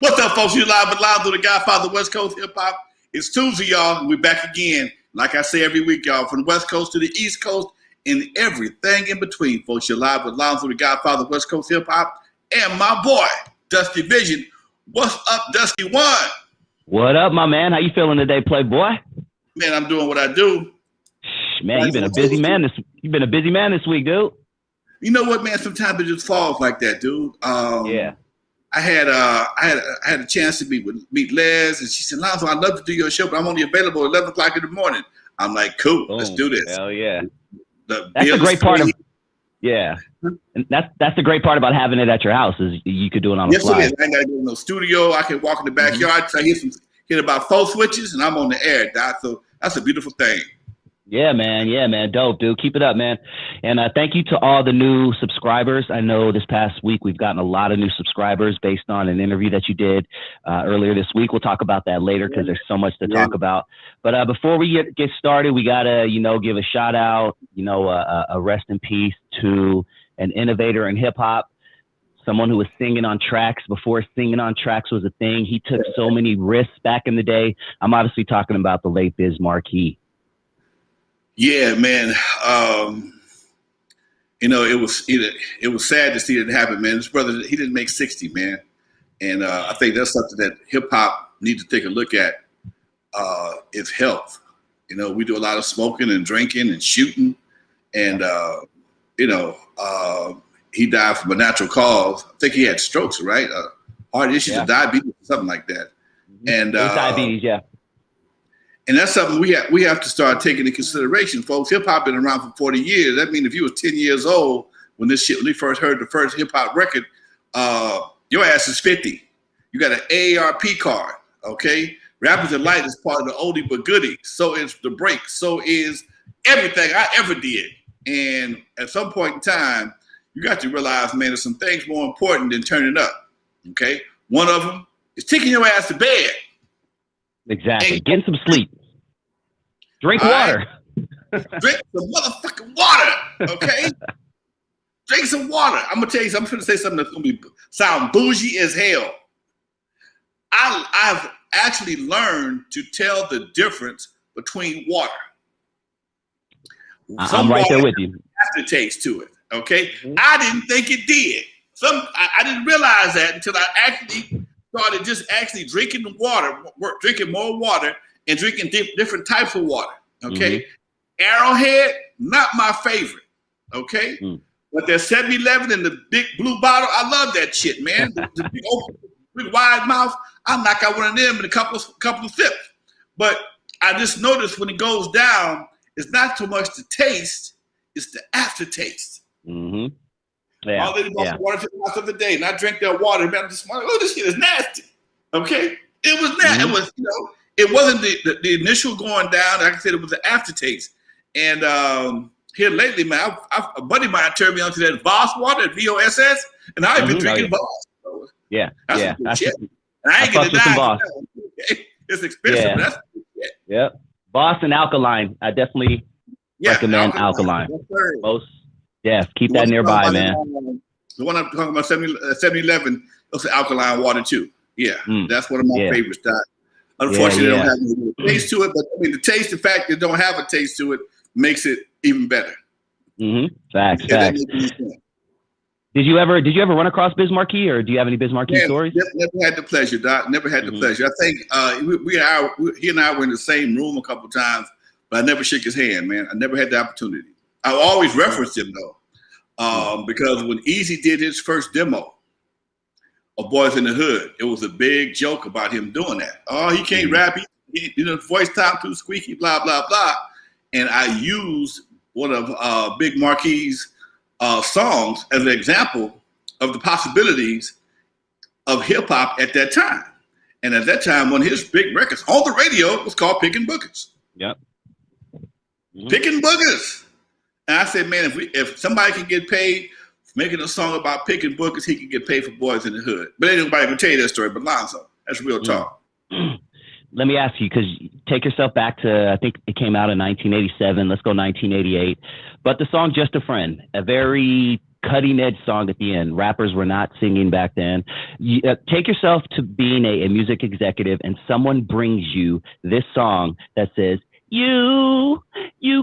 What's up, folks? You live with Lonzo, the Godfather of West Coast hip hop. It's Tuesday, y'all. We're back again. Like I say every week, y'all, from the West Coast to the East Coast and everything in between, folks. You're live with Lonzo, the Godfather of West Coast hip hop, and my boy, Dusty Vision. What's up, Dusty One? What up, my man? How you feeling today, Playboy? Man, I'm doing what I do. Man, you've been a busy man this week, dude. You know what, man? Sometimes it just falls like that, dude. Yeah. I had a chance to meet Les, and she said, Lonzo, I'd love to do your show, but I'm only available at 11 o'clock in the morning. I'm like, cool, let's do this. Hell yeah. That's the great part of and that's the great part about having it at your house is you could do it on the fly. Yes, it is. I ain't got to go to no studio. I can walk in the backyard, hit about 4 switches, and I'm on the air, Doc. So that's a beautiful thing. Yeah, man. Dope, dude. Keep it up, man. And thank you to all the new subscribers. I know this past week we've gotten a lot of new subscribers based on an interview that you did earlier this week. We'll talk about that later because there's so much to talk about. But before we get started, we got to, give a shout out, a rest in peace to an innovator in hip hop. Someone who was singing on tracks before singing on tracks was a thing. He took so many risks back in the day. I'm obviously talking about the late Biz Markie. Yeah, man. It was sad to see it happen, man. This brother, he didn't make 60, man. And I think that's something that hip hop needs to take a look at, is health. We do a lot of smoking and drinking and shooting. And, he died from a natural cause. I think he had strokes, right? Heart issues or diabetes, something like that. And diabetes, yeah. And that's something we have to start taking into consideration, folks. Hip hop been around for 40 years. That means if you was 10 years old when you first heard the first hip hop record, your ass is 50. You got an AARP card, okay? Rappers and Light is part of the oldie but goodie. So is the break. So is everything I ever did. And at some point in time, you got to realize, man, there's some things more important than turning up, okay? One of them is taking your ass to bed. Exactly. Getting some sleep. Drink water. Drink some motherfucking water, okay? Drink some water. I'm gonna tell you something. I'm gonna say something that's gonna sound bougie as hell. I've actually learned to tell the difference between water. I'm right there with you. Aftertaste to it, okay? I didn't think it did. I didn't realize that until I actually started just actually drinking more water and drinking different types of water, okay? Arrowhead, not my favorite, okay? But there's 7-Eleven in the big blue bottle. I love that shit, man. The big open, big wide mouth. I'll knock out one of them in a couple of sips. But I just noticed when it goes down, it's not so much the taste, it's the aftertaste. Yeah, all they do is water to the rest of the day, and I drink that water. Man, I'm just like, oh, this shit is nasty. Okay, it was nasty. It was, it wasn't the initial going down. Like I said, it was the aftertaste. And here lately, man, a buddy of mine turned me onto that Voss water, VOSS, and I've been drinking Voss. So that's shit. And I ain't getting denied. Okay? It's expensive. But that's shit. Yep, Voss and alkaline. I definitely recommend alkaline. Keep that nearby, man. The one I'm talking about, 7-Eleven, it's alkaline water too. Yeah, that's one of my favorites. Unfortunately, they don't have any taste to it, but I mean, the fact that it don't have a taste to it makes it even better. Facts. Did you ever run across Biz Markie, or do you have any Biz Markie stories? Never had the pleasure, Doc. Never had the pleasure. I think he and I were in the same room a couple times, but I never shook his hand, man. I never had the opportunity. I always referenced him though, because when Eazy did his first demo of Boys in the Hood, it was a big joke about him doing that. Oh, he can't rap. He voice time too squeaky, blah, blah, blah. And I used one of Big Markie's songs as an example of the possibilities of hip hop at that time. And at that time, one of his big records on the radio was called Pickin' Boogers. Yep. Pickin' Boogers. And I said, man, if somebody can get paid for making a song about picking boogers, he can get paid for Boys in the Hood. But ain't nobody gonna tell you that story but Lonzo. That's real talk. Let me ask you, because take yourself back to, I think it came out in 1987. Let's go 1988. But the song Just a Friend, a very cutting edge song at the end. Rappers were not singing back then. Take yourself to being a music executive and someone brings you this song that says, you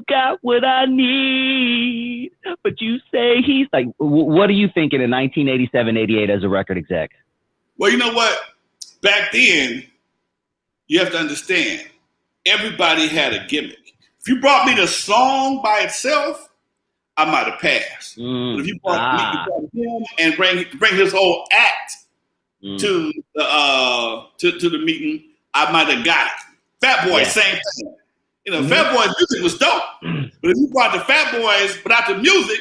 got what I need, but you say he's like, what are you thinking in 1987, 88 as a record exec? Well, you know what? Back then, you have to understand, everybody had a gimmick. If you brought me the song by itself, I might have passed. But if you brought him and bring his whole act to the meeting, I might have got it. Fat Boy, same thing. You know, Fat Boy's music was dope, but if you brought the Fat Boys without the music,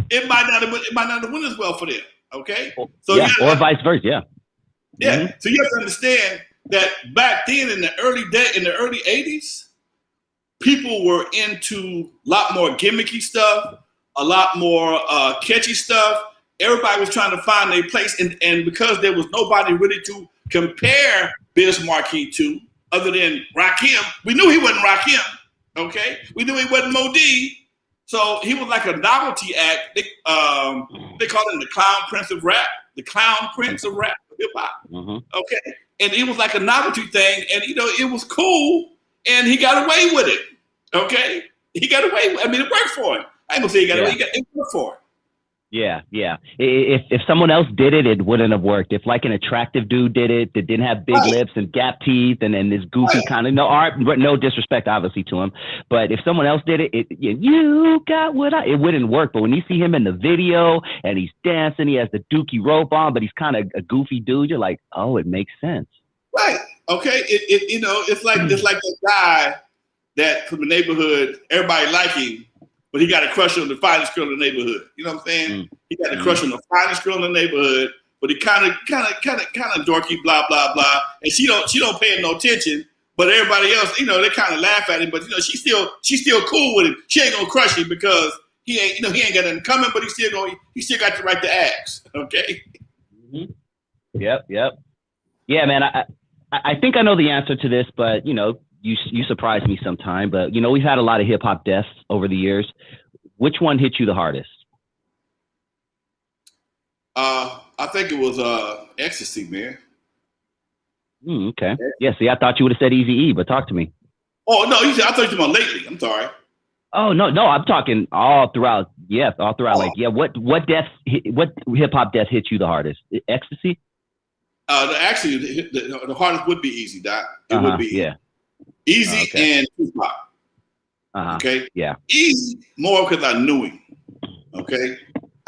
it might not have went as well for them. Okay, so or vice versa. Yeah. So you have to understand that back then in the early 80s, people were into a lot more gimmicky stuff, a lot more catchy stuff. Everybody was trying to find their place, and because there was nobody really to compare Biz Markie to, other than Rakim, we knew he wasn't Rakim. Okay, we knew he wasn't Mo D. So he was like a novelty act. They called him the Clown Prince of Rap, hip hop. Okay, and it was like a novelty thing, and it was cool, and he got away with it. Okay, he got away with it. I mean, it worked for him. I ain't gonna say he got away. It worked for him. Yeah. If someone else did it, it wouldn't have worked. If like an attractive dude did it that didn't have big lips and gap teeth and this goofy kind of no disrespect obviously to him, but if someone else did it, you got what it wouldn't work. But when you see him in the video and he's dancing, he has the dookie rope on, but he's kind of a goofy dude. You're like, oh, it makes sense. Right. Okay. It's like the guy that from the neighborhood, everybody like him. But he got a crush on the finest girl in the neighborhood. You know what I'm saying? He got a crush on the finest girl in the neighborhood, but he kind of dorky, blah blah blah. And she don't pay him no attention. But everybody else, they kind of laugh at him. But she's still cool with him. She ain't gonna crush him because he ain't got nothing coming. But he still got the right to ask. Okay. Yep. Yeah, man. I think I know the answer to this, but You surprise me sometime, but we've had a lot of hip hop deaths over the years. Which one hit you the hardest? I think it was Ecstasy, man. Okay. Yeah. See, I thought you would have said Eazy-E, but talk to me. Oh no, I thought you were talking about lately. I'm sorry. Oh no, I'm talking all throughout. Yeah, all throughout. What hip hop death hit you the hardest? Ecstasy. Actually, the hardest would be Eazy, Doc. It would be. Yeah. Eazy and Tupac. Okay. Yeah. Eazy more because I knew him. Okay.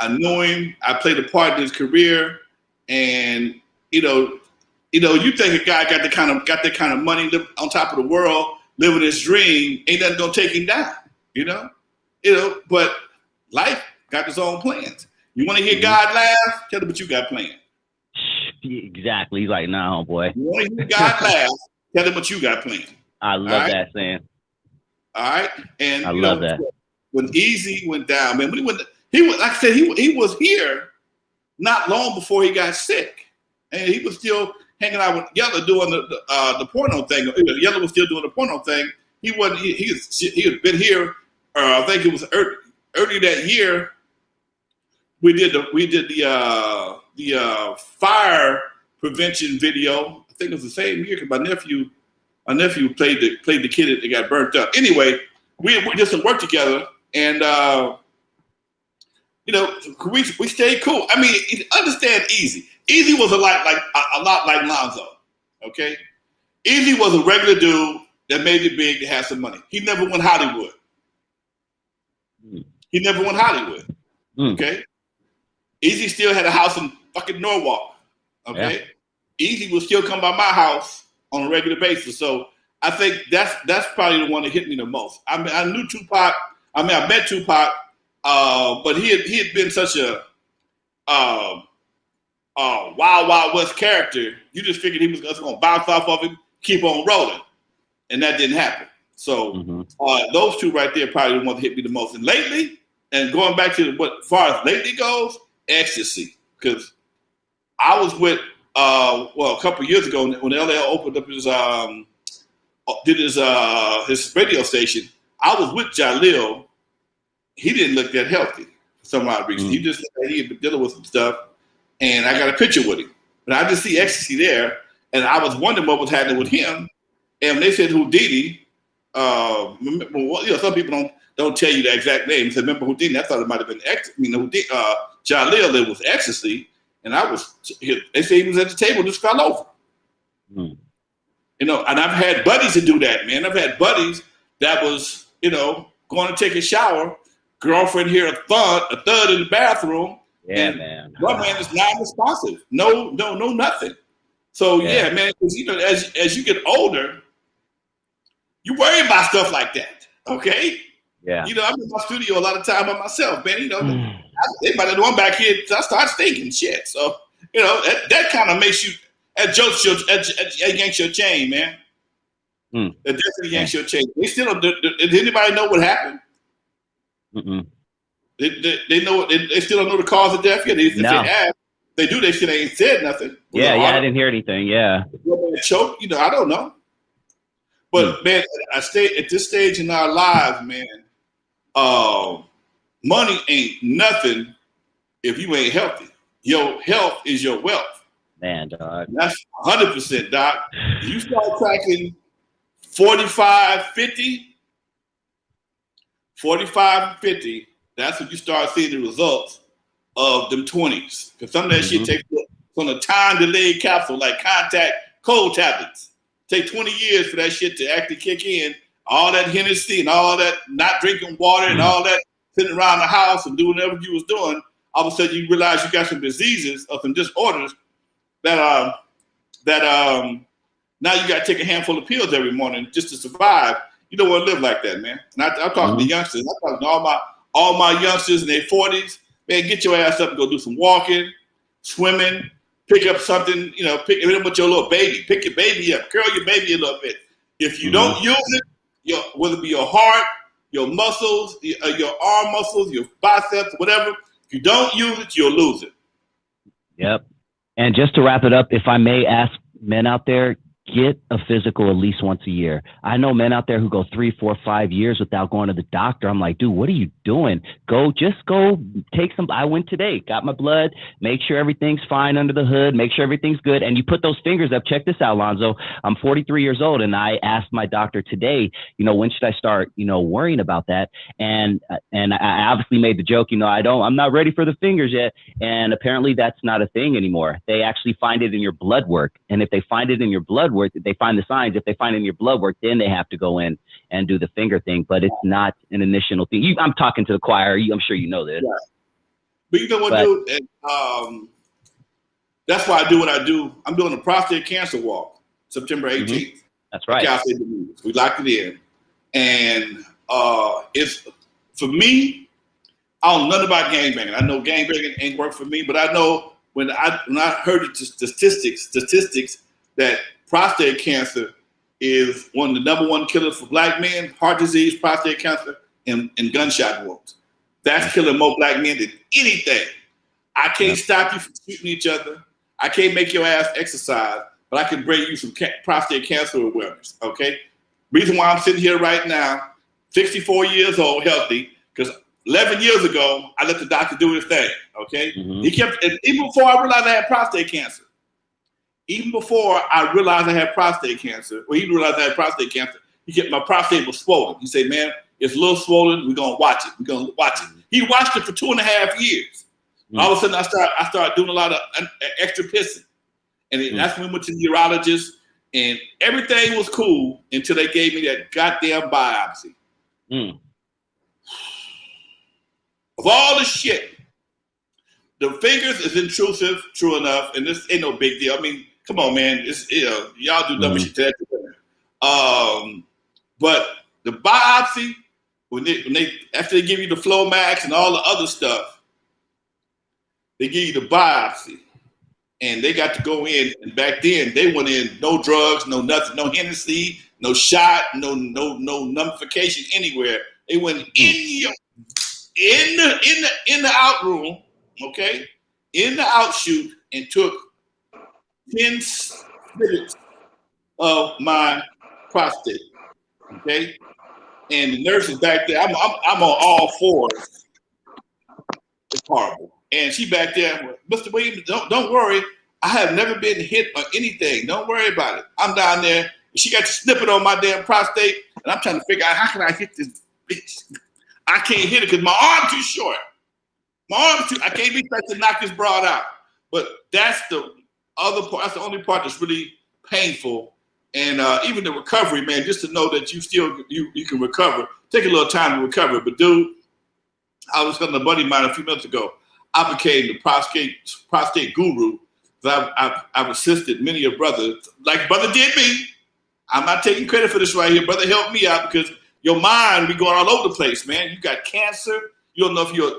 I knew him. I played a part in his career, and you think a guy got that kind of money, live on top of the world, living his dream, ain't nothing gonna take him down. But life got its own plans. You want to hear God laugh? Tell him what you got planned. Exactly. He's like, no, boy. You want to hear God laugh? Tell him what you got planned. I love that saying. All right, and I love that. When Eazy went down, man, he was like I said, he was here not long before he got sick, and he was still hanging out with Yella doing the porno thing. Yella was still doing the porno thing. He wasn't. He had been here. I think it was early that year. We did the fire prevention video. I think it was the same year because my nephew played the kid that got burnt up. Anyway, we did some work together, and we stayed cool. I mean, understand Eazy. Eazy was a lot like Lonzo. Okay, Eazy was a regular dude that made it big to have some money. He never went Hollywood. Okay, Eazy still had a house in fucking Norwalk. Okay, Eazy would still come by my house on a regular basis. So I think that's probably the one that hit me the most. I mean, I knew Tupac. I met Tupac, but he had been such a Wild West character. You just figured he was just going to bounce off of him, keep on rolling, and that didn't happen. So those two right there probably the ones that hit me the most. And lately, and going back to as far as lately goes, Ecstasy, because I was with. A couple of years ago when LL opened up his radio station, I was with Jalil. He didn't look that healthy. some odd reason. He just said he had been dealing with some stuff, and I got a picture with him. But I just see ecstasy there, and I was wondering what was happening with him. And when they said Houdini, some people don't tell you the exact name. They said, remember Houdini? I thought it might have been Jalil, it was ecstasy, and they say he was at the table, just fell over. And I've had buddies that do that, man. I've had buddies that was, going to take a shower, girlfriend hear a thud in the bathroom. Yeah, and man. One man is non-responsive. No, nothing. So yeah, man, because as you get older, you worry about stuff like that. Okay. Yeah. I'm in my studio a lot of time by myself, man. They might have one back here. I start thinking shit. So that kind of makes you yanks your chain, man. That definitely yanks your chain. They still don't. Does anybody know what happened? They know. They still don't know the cause of death yet. They do. They still ain't said nothing. I didn't hear anything. Yeah. Choke. I don't know. But man, I stay at this stage in our lives, man. Money ain't nothing if you ain't healthy. Your health is your wealth. Man, dog. That's 100%, Doc. You start tracking 45, 50, that's when you start seeing the results of them 20s. Because some of that shit takes on a time-delayed capsule like contact cold tablets. Take 20 years for that shit to actually kick in. All that Hennessy and all that not drinking water and all that sitting around the house and doing whatever you was doing, all of a sudden you realize you got some diseases or some disorders that now you got to take a handful of pills every morning just to survive. You don't want to live like that, man. And I'm talking to youngsters. I'm talking to all my youngsters in their 40s. Man, get your ass up and go do some walking, swimming, pick up something, pick it up with your little baby. Pick your baby up, curl your baby a little bit. If you don't use it, whether it be your heart, your muscles, your arm muscles, your biceps, whatever, if you don't use it, you'll lose it. Yep. And just to wrap it up, if I may ask men out there, get a physical at least once a year. I know men out there who go 3, 4, 5 years without going to the doctor. I'm like, dude, what are you doing? Just go take some. I went today, got my blood, make sure everything's fine under the hood, make sure everything's good. And you put those fingers up. Check this out, Lonzo. I'm 43 years old, and I asked my doctor today, when should I start, worrying about that? And I obviously made the joke, I'm not ready for the fingers yet. And apparently that's not a thing anymore. They actually find it in your blood work. And if they find it in your blood work, they find the signs. If they find it in your blood work, then they have to go in and do the finger thing. But it's not an initial thing. I'm talking to the choir. I'm sure you know this. Yeah. But you know what, dude? And, that's why I do what I do. I'm doing a prostate cancer walk, September 18th. That's right. We locked it in. And it's, for me, I don't know nothing about gangbanging. I know gangbanging ain't work for me, but I know when I heard the statistics that prostate cancer is one of the #1 killers for black men, heart disease, prostate cancer, and gunshot wounds. That's killing more black men than anything. I can't stop you from shooting each other. I can't make your ass exercise, but I can bring you some prostate cancer awareness, okay? Reason why I'm sitting here right now, 64 years old, healthy, because 11 years ago, I let the doctor do his thing, okay? He kept, even before I realized I had prostate cancer, he realized I had prostate cancer, my prostate was swollen. He said, man, it's a little swollen. We're going to watch it. He watched it for 2.5 years. All of a sudden, I started doing a lot of extra pissing. And that's when we went to the urologist, and everything was cool until they gave me that goddamn biopsy. Of all the shit, the fingers is intrusive, true enough, and this ain't no big deal. I mean, come on, man. It's, y'all do dumb shit to that. But the biopsy, after they give you the Flomax and all the other stuff, they give you the biopsy, and they got to go in. And back then, they went in no drugs, no nothing, no Hennessy, no shot, no mummification anywhere. They went in the out room, okay, in the outshoot, and took 10 snippets of my prostate, okay, and the nurse is back there. I'm on all fours. It's horrible. And she back there, Mr. Williams, don't worry. I have never been hit or anything. Don't worry about it. I'm down there. She got the snippet on my damn prostate, and I'm trying to figure out how can I hit this bitch. I can't hit it because my arm's too short. I can't be trying to knock this broad out. But that's the other part. That's the only part that's really painful. And even the recovery, man, just to know that you can recover. Take a little time to recover. But dude, I was telling a buddy of mine a few minutes ago, I became the prostate guru. I've assisted many of brothers, like brother did me. I'm not taking credit for this right here. Brother helped me out because your mind be going all over the place, man. You got cancer. You don't know if your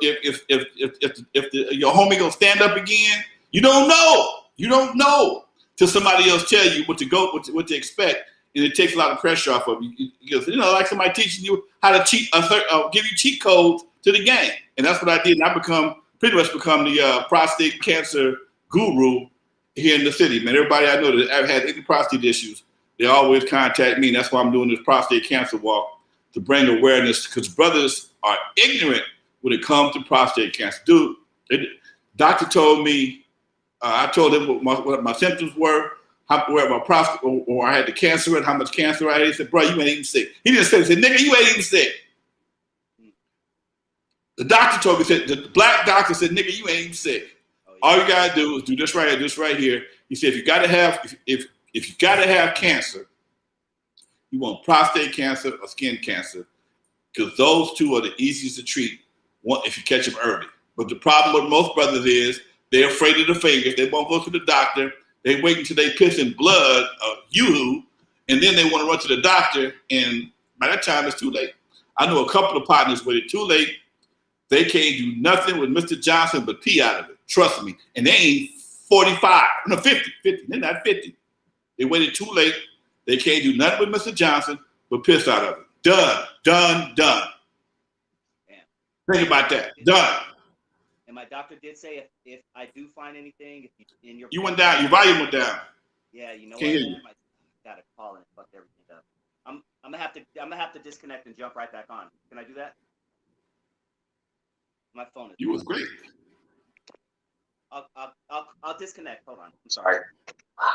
homie gonna stand up again. You don't know. You don't know till somebody else tell you what to expect, and it takes a lot of pressure off of you. Like somebody teaching you how to cheat, give you cheat codes to the game, and that's what I did. And I pretty much become the prostate cancer guru here in the city, man. Everybody I know that ever had any prostate issues, they always contact me, and that's why I'm doing this prostate cancer walk to bring awareness, because brothers are ignorant when it comes to prostate cancer. Dude, doctor told me, I told him what my symptoms were, where my prostate, or I had the cancer and how much cancer I had. He said, bro, you ain't even sick. He didn't say, he said, nigga, you ain't even sick. The doctor told me, the black doctor said, nigga, you ain't even sick. Oh, yeah. All you gotta do is do this right here. He said, if you gotta have cancer, you want prostate cancer or skin cancer, because those two are the easiest to treat if you catch them early. But the problem with most brothers is they're afraid of the fingers. They won't go to the doctor. They wait until they piss in blood of you, and then they want to run to the doctor, and by that time it's too late. I know a couple of partners waited too late. They can't do nothing with Mr. Johnson but pee out of it. Trust me. And they ain't 45. No, 50. They're not 50. They waited too late. They can't do nothing with Mr. Johnson but piss out of it. Done. Damn. Think about that. Done. And my doctor did say if I do find anything, if you went down, your volume went down. Yeah, you know Can't what? hear you. I gotta call and fuck everything up. I'm gonna have to disconnect and jump right back on. Can I do that? My phone is. You was great. I'll disconnect. Hold on. I'm sorry.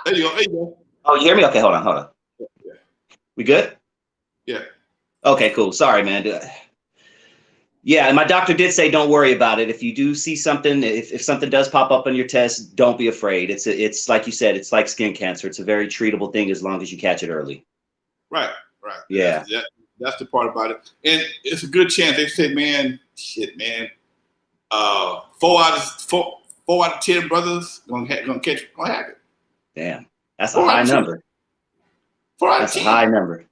There you go. Oh, you hear me? Okay, hold on. Yeah. We good? Yeah. Okay, cool. Sorry, man. Yeah, my doctor did say don't worry about it. If you do see something, if something does pop up on your test, don't be afraid. It's like you said, it's like skin cancer. It's a very treatable thing as long as you catch it early. Right. Yeah. That's the part about it. And it's a good chance. They said, man, 4 out of 10 brothers gonna have it. Damn, that's a high number. 4 out of 10. That's a high number.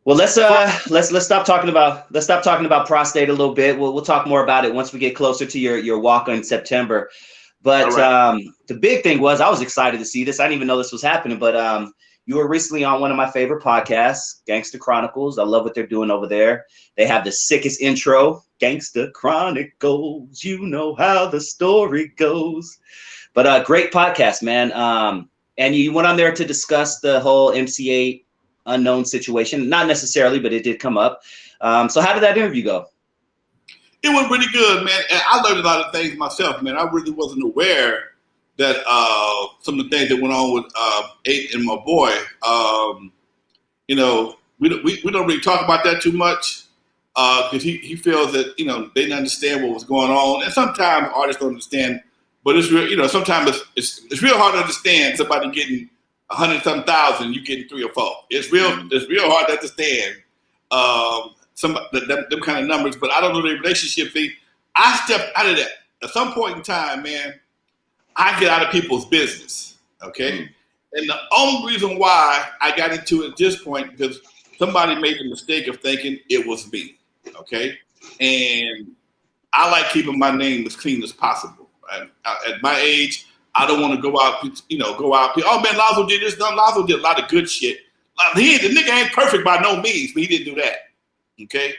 Well, let's stop talking about prostate a little bit. We'll talk more about it once we get closer to your walk in September. But right. The big thing was I was excited to see this. I didn't even know this was happening, but you were recently on one of my favorite podcasts, Gangster Chronicles. I love what they're doing over there. They have the sickest intro, Gangster Chronicles. You know how the story goes. But great podcast, man. And you went on there to discuss the whole MC8 unknown situation. Not necessarily, but it did come up. So how did that interview go? It went pretty good, man. And I learned a lot of things myself, man. I really wasn't aware that some of the things that went on with 8 and my boy, we don't really talk about that too much because he feels that, they didn't understand what was going on. And sometimes artists don't understand, but it's real, sometimes it's real hard to understand somebody getting 100-some thousand, you getting 3 or 4. It's real hard to understand them kind of numbers, but I don't know the relationship thing. I stepped out of that. At some point in time, man, I get out of people's business, okay? And the only reason why I got into it at this point, because somebody made the mistake of thinking it was me, okay? And I like keeping my name as clean as possible. At my age, I don't want to go out. Oh man, Lonzo did this. Lonzo did a lot of good shit. The nigga ain't perfect by no means, but he didn't do that. Okay,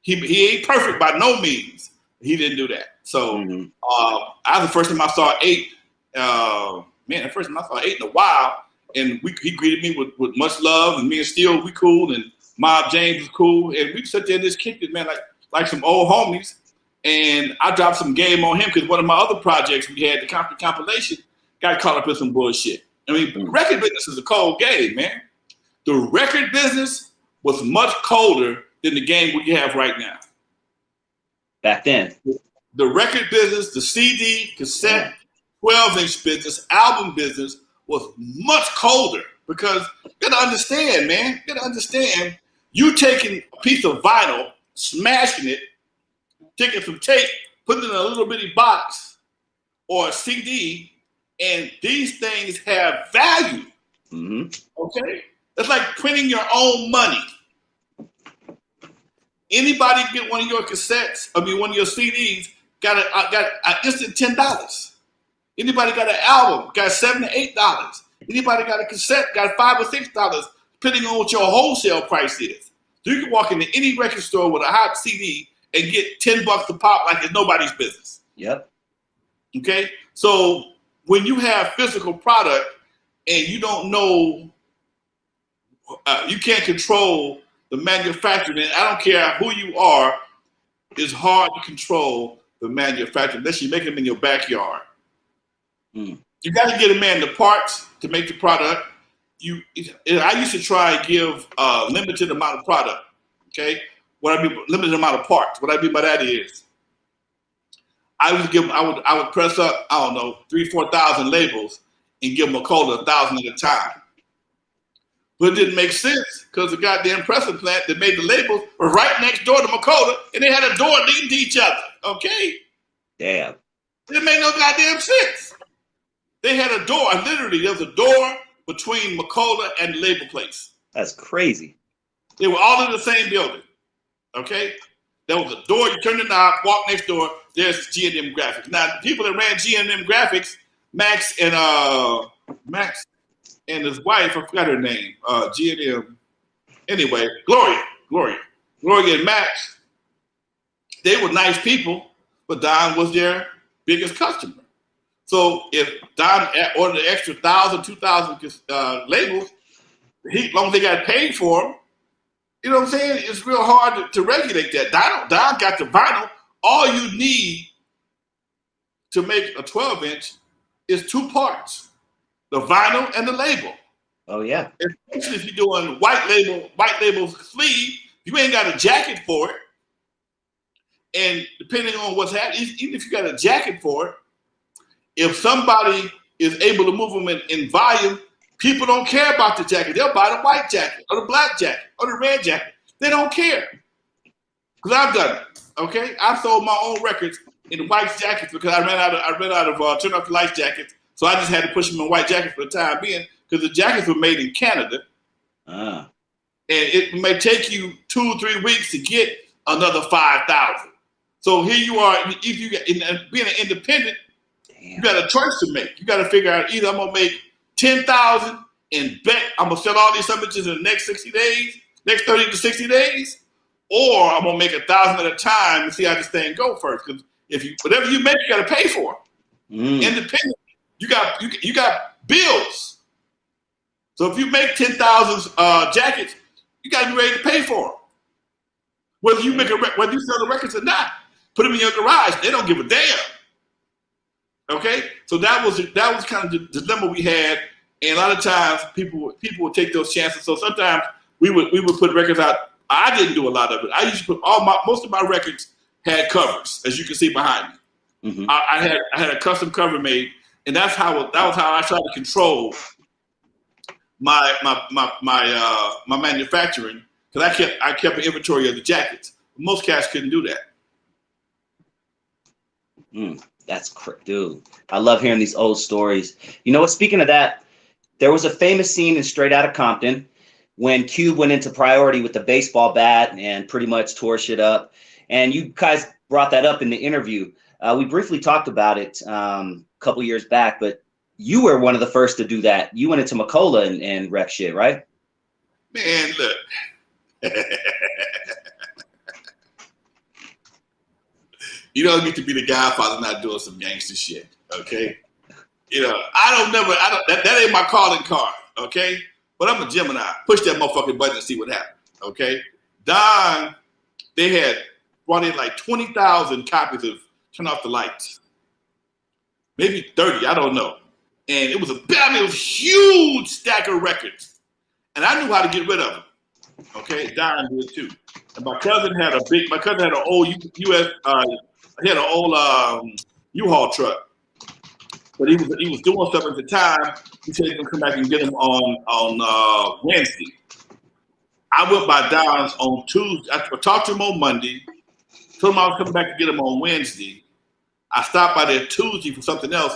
he ain't perfect by no means. He didn't do that. So, the first time I saw 8. The first time I saw 8 in a while, and he greeted me with much love, and me and Steele, we cool, and Mob James was cool, and we sat there and just kicked it, man, like some old homies. And I dropped some game on him because one of my other projects we had, the compilation, got caught up in some bullshit. I mean, record business is a cold game, man. The record business was much colder than the game we have right now. Back then. The record business, the CD, cassette, 12-inch business, album business was much colder because you gotta understand, man. You gotta understand, you taking a piece of vinyl, smashing it, taking some tape, putting it in a little bitty box or a CD, and these things have value. Okay? It's like printing your own money. Anybody get one of your cassettes, one of your CDs, got an instant $10. Anybody got an album, got $7 to $8. Anybody got a cassette, got $5 or $6, depending on what your wholesale price is. So you can walk into any record store with a hot CD and get $10 a pop like it's nobody's business. Yep. Okay? So when you have physical product and you don't know, you can't control the manufacturing, and I don't care who you are, it's hard to control the manufacturing unless you make them in your backyard. You got to get a man the parts to make the product. I used to try and give a limited amount of product. Okay, limited amount of parts. What I mean by that is, I would press up 3,000-4,000 labels and give Macola 1,000 at a time. But it didn't make sense because the goddamn pressing plant that made the labels were right next door to Macola, and they had a door leading to each other. Okay, damn, it made no goddamn sense. They had a door. Literally, there was a door between Macola and the label place. That's crazy. They were all in the same building. Okay? There was a door, you turn the knob, walk next door, there's G&M Graphics. Now, the people that ran G&M Graphics, Max and his wife, I forgot her name, G&M. Anyway, Gloria and Max, they were nice people, but Don was their biggest customer. So if Don ordered an extra 1,000, 2,000 labels, as long as they got paid for them, you know what I'm saying? It's real hard to regulate that. Don got the vinyl. All you need to make a 12-inch is 2 parts, the vinyl and the label. Oh, yeah. Especially if you're doing white label sleeve, you ain't got a jacket for it. And depending on what's happening, even if you got a jacket for it, if somebody is able to move them in volume, people don't care about the jacket. They'll buy the white jacket or the black jacket or the red jacket. They don't care. Because I've done it. Okay? I've sold my own records in white jackets because I ran out of turn off the lights jackets. So I just had to push them in white jackets for the time being because the jackets were made in Canada. And it may take you 2 or 3 weeks to get another 5,000. So here you are, if you being an independent, you got a choice to make. You got to figure out either I'm gonna make 10,000 and bet I'm gonna sell all these images in the next 60 days, next 30 to 60 days, or I'm gonna make 1,000 at a time and see how this thing go first. Because whatever you make, you got to pay for. Independent, you got bills. So if you make 10,000 jackets, you got to be ready to pay for them. Whether you whether you sell the records or not, put them in your garage. They don't give a damn. Okay, so that was kind of the dilemma we had, and a lot of times people would take those chances. So sometimes we would put records out. I didn't do a lot of it. I used to put most of my records had covers, as you can see behind me. I had a custom cover made, and that was how I tried to control my manufacturing, because I kept an inventory of the jackets. Most cats couldn't do that. That's dude. I love hearing these old stories. You know what? Speaking of that, there was a famous scene in Straight Outta Compton when Cube went into Priority with the baseball bat and pretty much tore shit up. And you guys brought that up in the interview. We briefly talked about it a couple years back, but you were one of the first to do that. You went into Macola and wrecked shit, right? Man, look. You don't get to be the godfather not doing some gangster shit, okay? You know, that ain't my calling card, okay? But I'm a Gemini. Push that motherfucking button and see what happens, okay? Don, they had brought in like 20,000 copies of Turn Off the Lights. Maybe 30, I don't know. And it was it was a huge stack of records. And I knew how to get rid of them. Okay, Don did too. And my cousin had an old U-Haul truck. But he was doing stuff at the time. He said he was gonna come back and get them on Wednesday. I went by Don's on Tuesday. I talked to him on Monday. Told him I was coming back to get them on Wednesday. I stopped by there Tuesday for something else,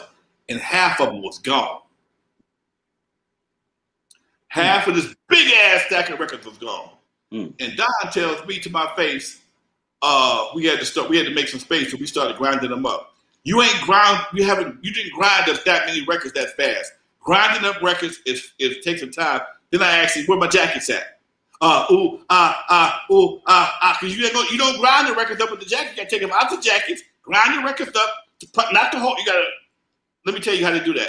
and half of them was gone. Half of this big ass stack of records was gone. And Don tells me to my face, we had to make some space, so we started grinding them up. You didn't grind up that many records that fast. Grinding up records it takes some time. Then I asked him, where my jackets at? Cause you don't grind the records up with the jacket. You gotta take them out the jackets, grind the records up, not the whole. Let me tell you how to do that.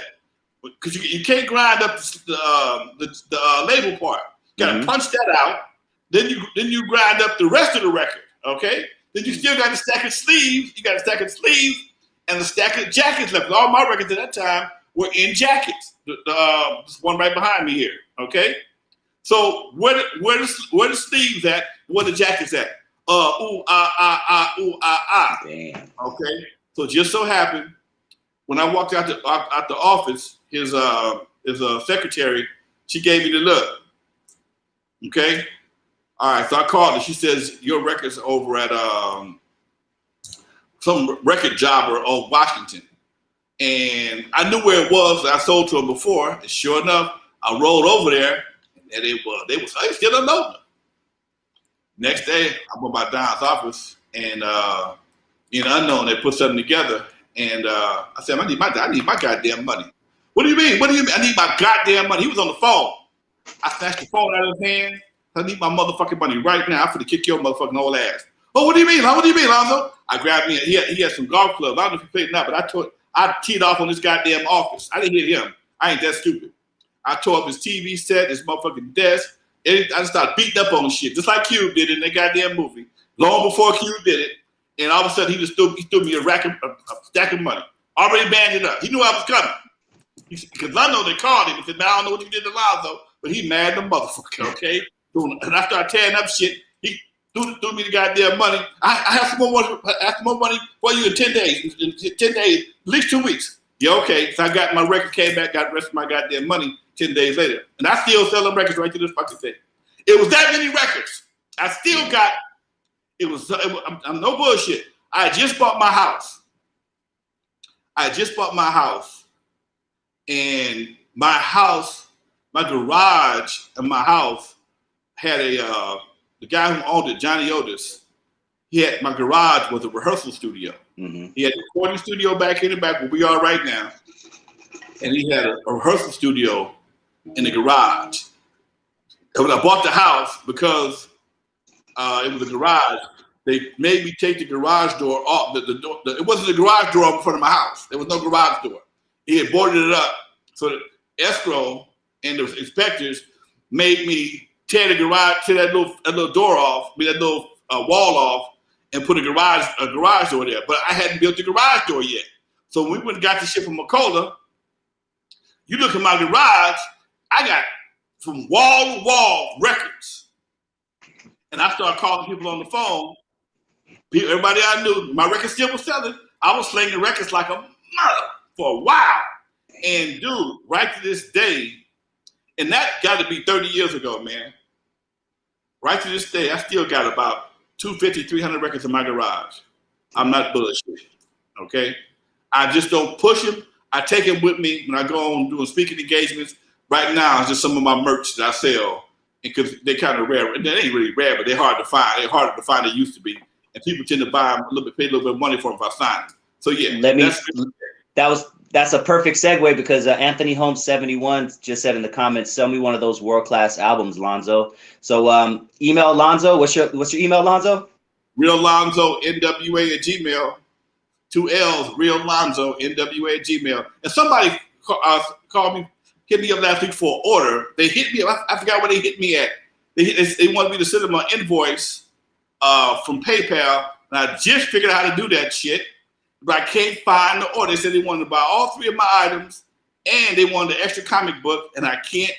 Because you can't grind up the label part. You gotta punch that out. Then you grind up the rest of the record. Okay. Then you still got a stack of sleeves. You got a stack of sleeves and a stack of jackets left. All my records at that time were in jackets. This one right behind me here. Okay. So where the sleeves at? Where the jackets at? Damn. Okay. So just so happened when I walked out the office, his secretary, she gave me the look. Okay. All right. So I called her. She says your record's over at some record jobber on Washington, and I knew where it was. I sold to him before, and sure enough, I rolled over there. And they still don't know. Next day, I went by Don's office, and in the unknown, they put something together. And I said, I need my goddamn money. What do you mean? I need my goddamn money. He was on the phone. I snatched the phone out of his hand. I need my motherfucking money right now. I'm finna kick your motherfucking old ass. Oh, what do you mean? What do you mean, Lonzo? I grabbed me. He had some golf clubs. I don't know if he played or not, but I teed off on this goddamn office. I didn't hit him. I ain't that stupid. I tore up his TV set, his motherfucking desk. I just started beating up on shit, just like Cube did in that goddamn movie. Long before Cube did it, and all of a sudden he threw me a stack of money, already banded up. He knew I was coming. Because I know they called him and said, man, I don't know what you did to Lonzo, but he mad the motherfucker, okay? And I started tearing up shit. He threw me the goddamn money. I have some more money for you in 10 days. In 10 days, at least 2 weeks. Yeah, okay. So I got my record, came back, got the rest of my goddamn money 10 days later. And I still sell them records right to this fucking day. It was that many records. I still got, I'm no bullshit. I just bought my house. And my garage and my house had the guy who owned it, Johnny Otis. My garage was a rehearsal studio. Mm-hmm. He had a recording studio back in the back where we are right now. And he had a rehearsal studio in the garage. And when I bought the house, because it was a garage, they made me take the garage door off. It wasn't the garage door in front of my house. There was no garage door. He had boarded it up. So the escrow and the inspectors made me tear that little door off, that little wall off, and put a garage door there. But I hadn't built the garage door yet. So when we went and got the shit from Macola, you look at my garage, I got from wall to wall records. And I started calling people on the phone. Everybody I knew, my record still was selling. I was slinging records like a mother for a while. And dude, right to this day, and that got to be 30 years ago, man. Right to this day, I still got about 250, 300 records in my garage. I'm not bullshit, okay? I just don't push them. I take them with me when I go on doing speaking engagements. Right now, it's just some of my merch that I sell, because they're kind of rare. And they ain't really rare, but they're hard to find. They're harder to find than they used to be. And people tend to buy them pay a little bit of money for them if I sign them. So yeah, that's a perfect segue, because Anthony Holmes 71 just said in the comments, sell me one of those world-class albums, Lonzo. So email Lonzo. What's your email, Lonzo? Real Lonzo, N.W.A. at Gmail. 2 L's, Real Lonzo, N.W.A. at Gmail. And somebody hit me up last week for an order. They hit me up. I forgot what they hit me at. They wanted me to send them an invoice from PayPal and I just figured out how to do that shit, but I can't find the order. They said they wanted to buy all 3 of my items, and they wanted the extra comic book, and I can't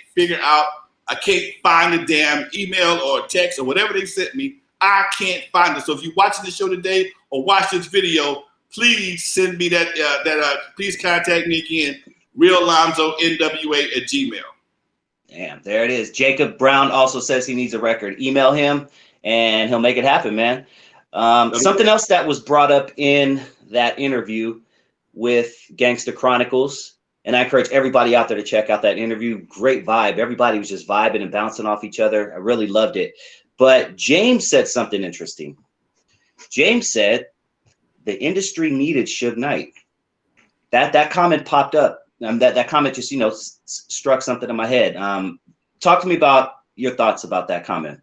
find the damn email or text or whatever they sent me. I can't find it. So if you're watching the show today or watch this video, please send me that. Please contact me again, RealLonzoNWA@gmail. Damn, there it is. Jacob Brown also says he needs a record. Email him, and he'll make it happen, man. Something else that was brought up in that interview with Gangster Chronicles, and I encourage everybody out there to check out that interview. Great vibe. Everybody was just vibing and bouncing off each other. I really loved it. But James said something interesting. James said the industry needed Suge Knight. That comment popped up. That comment just, struck something in my head. Talk to me about your thoughts about that comment.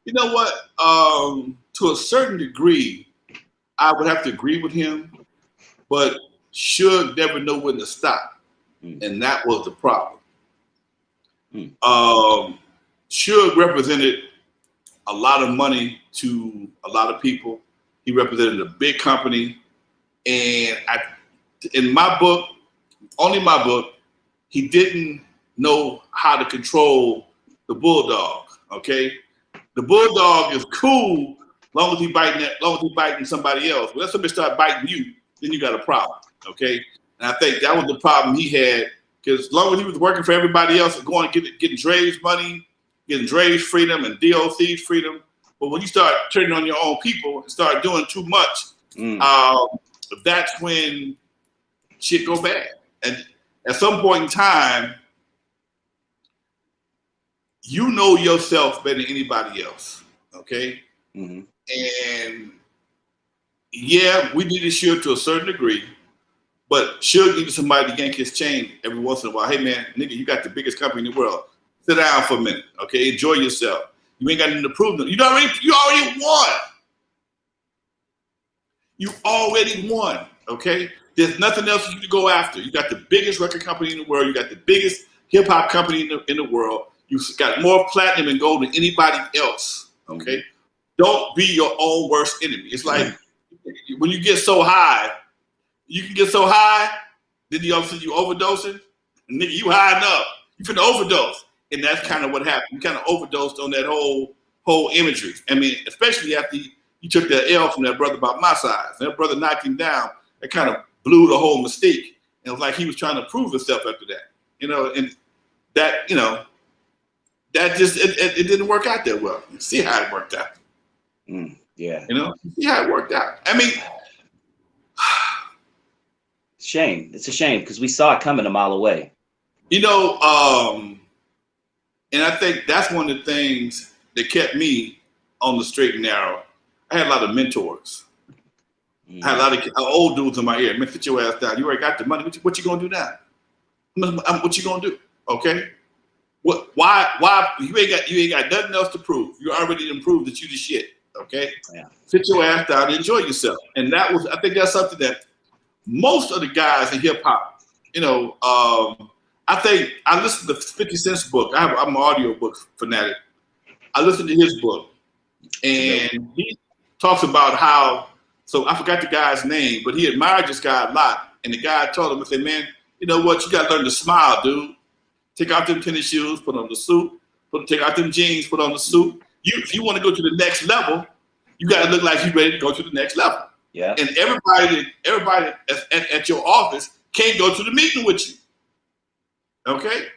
You know what? To a certain degree, I would have to agree with him, but Suge never know when to stop, and that was the problem. Suge represented a lot of money to a lot of people. He represented a big company, and in my book, only my book, he didn't know how to control the bulldog. Okay, the bulldog is cool long as he biting somebody else. When somebody start biting you, then you got a problem. Okay, and I think that was the problem he had, because as long as he was working for everybody else and going getting Dre's money, getting Dre's freedom and DOC's freedom, but when you start turning on your own people and start doing too much, that's when shit go bad. And at some point in time, you know yourself better than anybody else, okay? And yeah, we needed Suge to a certain degree, but Suge needed somebody to yank his chain every once in a while. Hey man, nigga, you got the biggest company in the world. Sit down for a minute, okay? Enjoy yourself. You ain't got nothing to prove. You already won. You already won, okay? There's nothing else you can go after. You got the biggest record company in the world. You got the biggest hip hop company in the world. You got more platinum and gold than anybody else, okay? Don't be your own worst enemy. It's like when you get so high, you can get so high, then all of a sudden you overdosing, and nigga, you high enough, you finna overdose. And that's kind of what happened. You kind of overdosed on that whole imagery. I mean, especially after you took that L from that brother about my size. That brother knocked him down. It kind of blew the whole mystique. And it was like he was trying to prove himself after that. And that, that just, it didn't work out that well. You see how it worked out. Yeah. See how it worked out. I mean, shame. It's a shame because we saw it coming a mile away. And I think that's one of the things that kept me on the straight and narrow. I had a lot of mentors. I had a lot of old dudes in my ear. Man, sit your ass down. You already got the money. What you gonna do now? What you gonna do? Okay. Why? You ain't got nothing else to prove. You already done proved that you the shit. Okay. Yeah. Sit your ass down and enjoy yourself. And I think that's something that most of the guys in hip hop, I think I listened to 50 Cent's book. I'm an audio book fanatic. I listened to his book, and he talks about how. So I forgot the guy's name, but he admired this guy a lot. And the guy told him, "I said, man, you know what? You got to learn to smile, dude. Take out them tennis shoes, put on the suit. Take out them jeans, put on the suit. If you want to go to the next level, you got to look like you're ready to go to the next level. Yeah. And everybody at your office can't go to the meeting with you. Okay?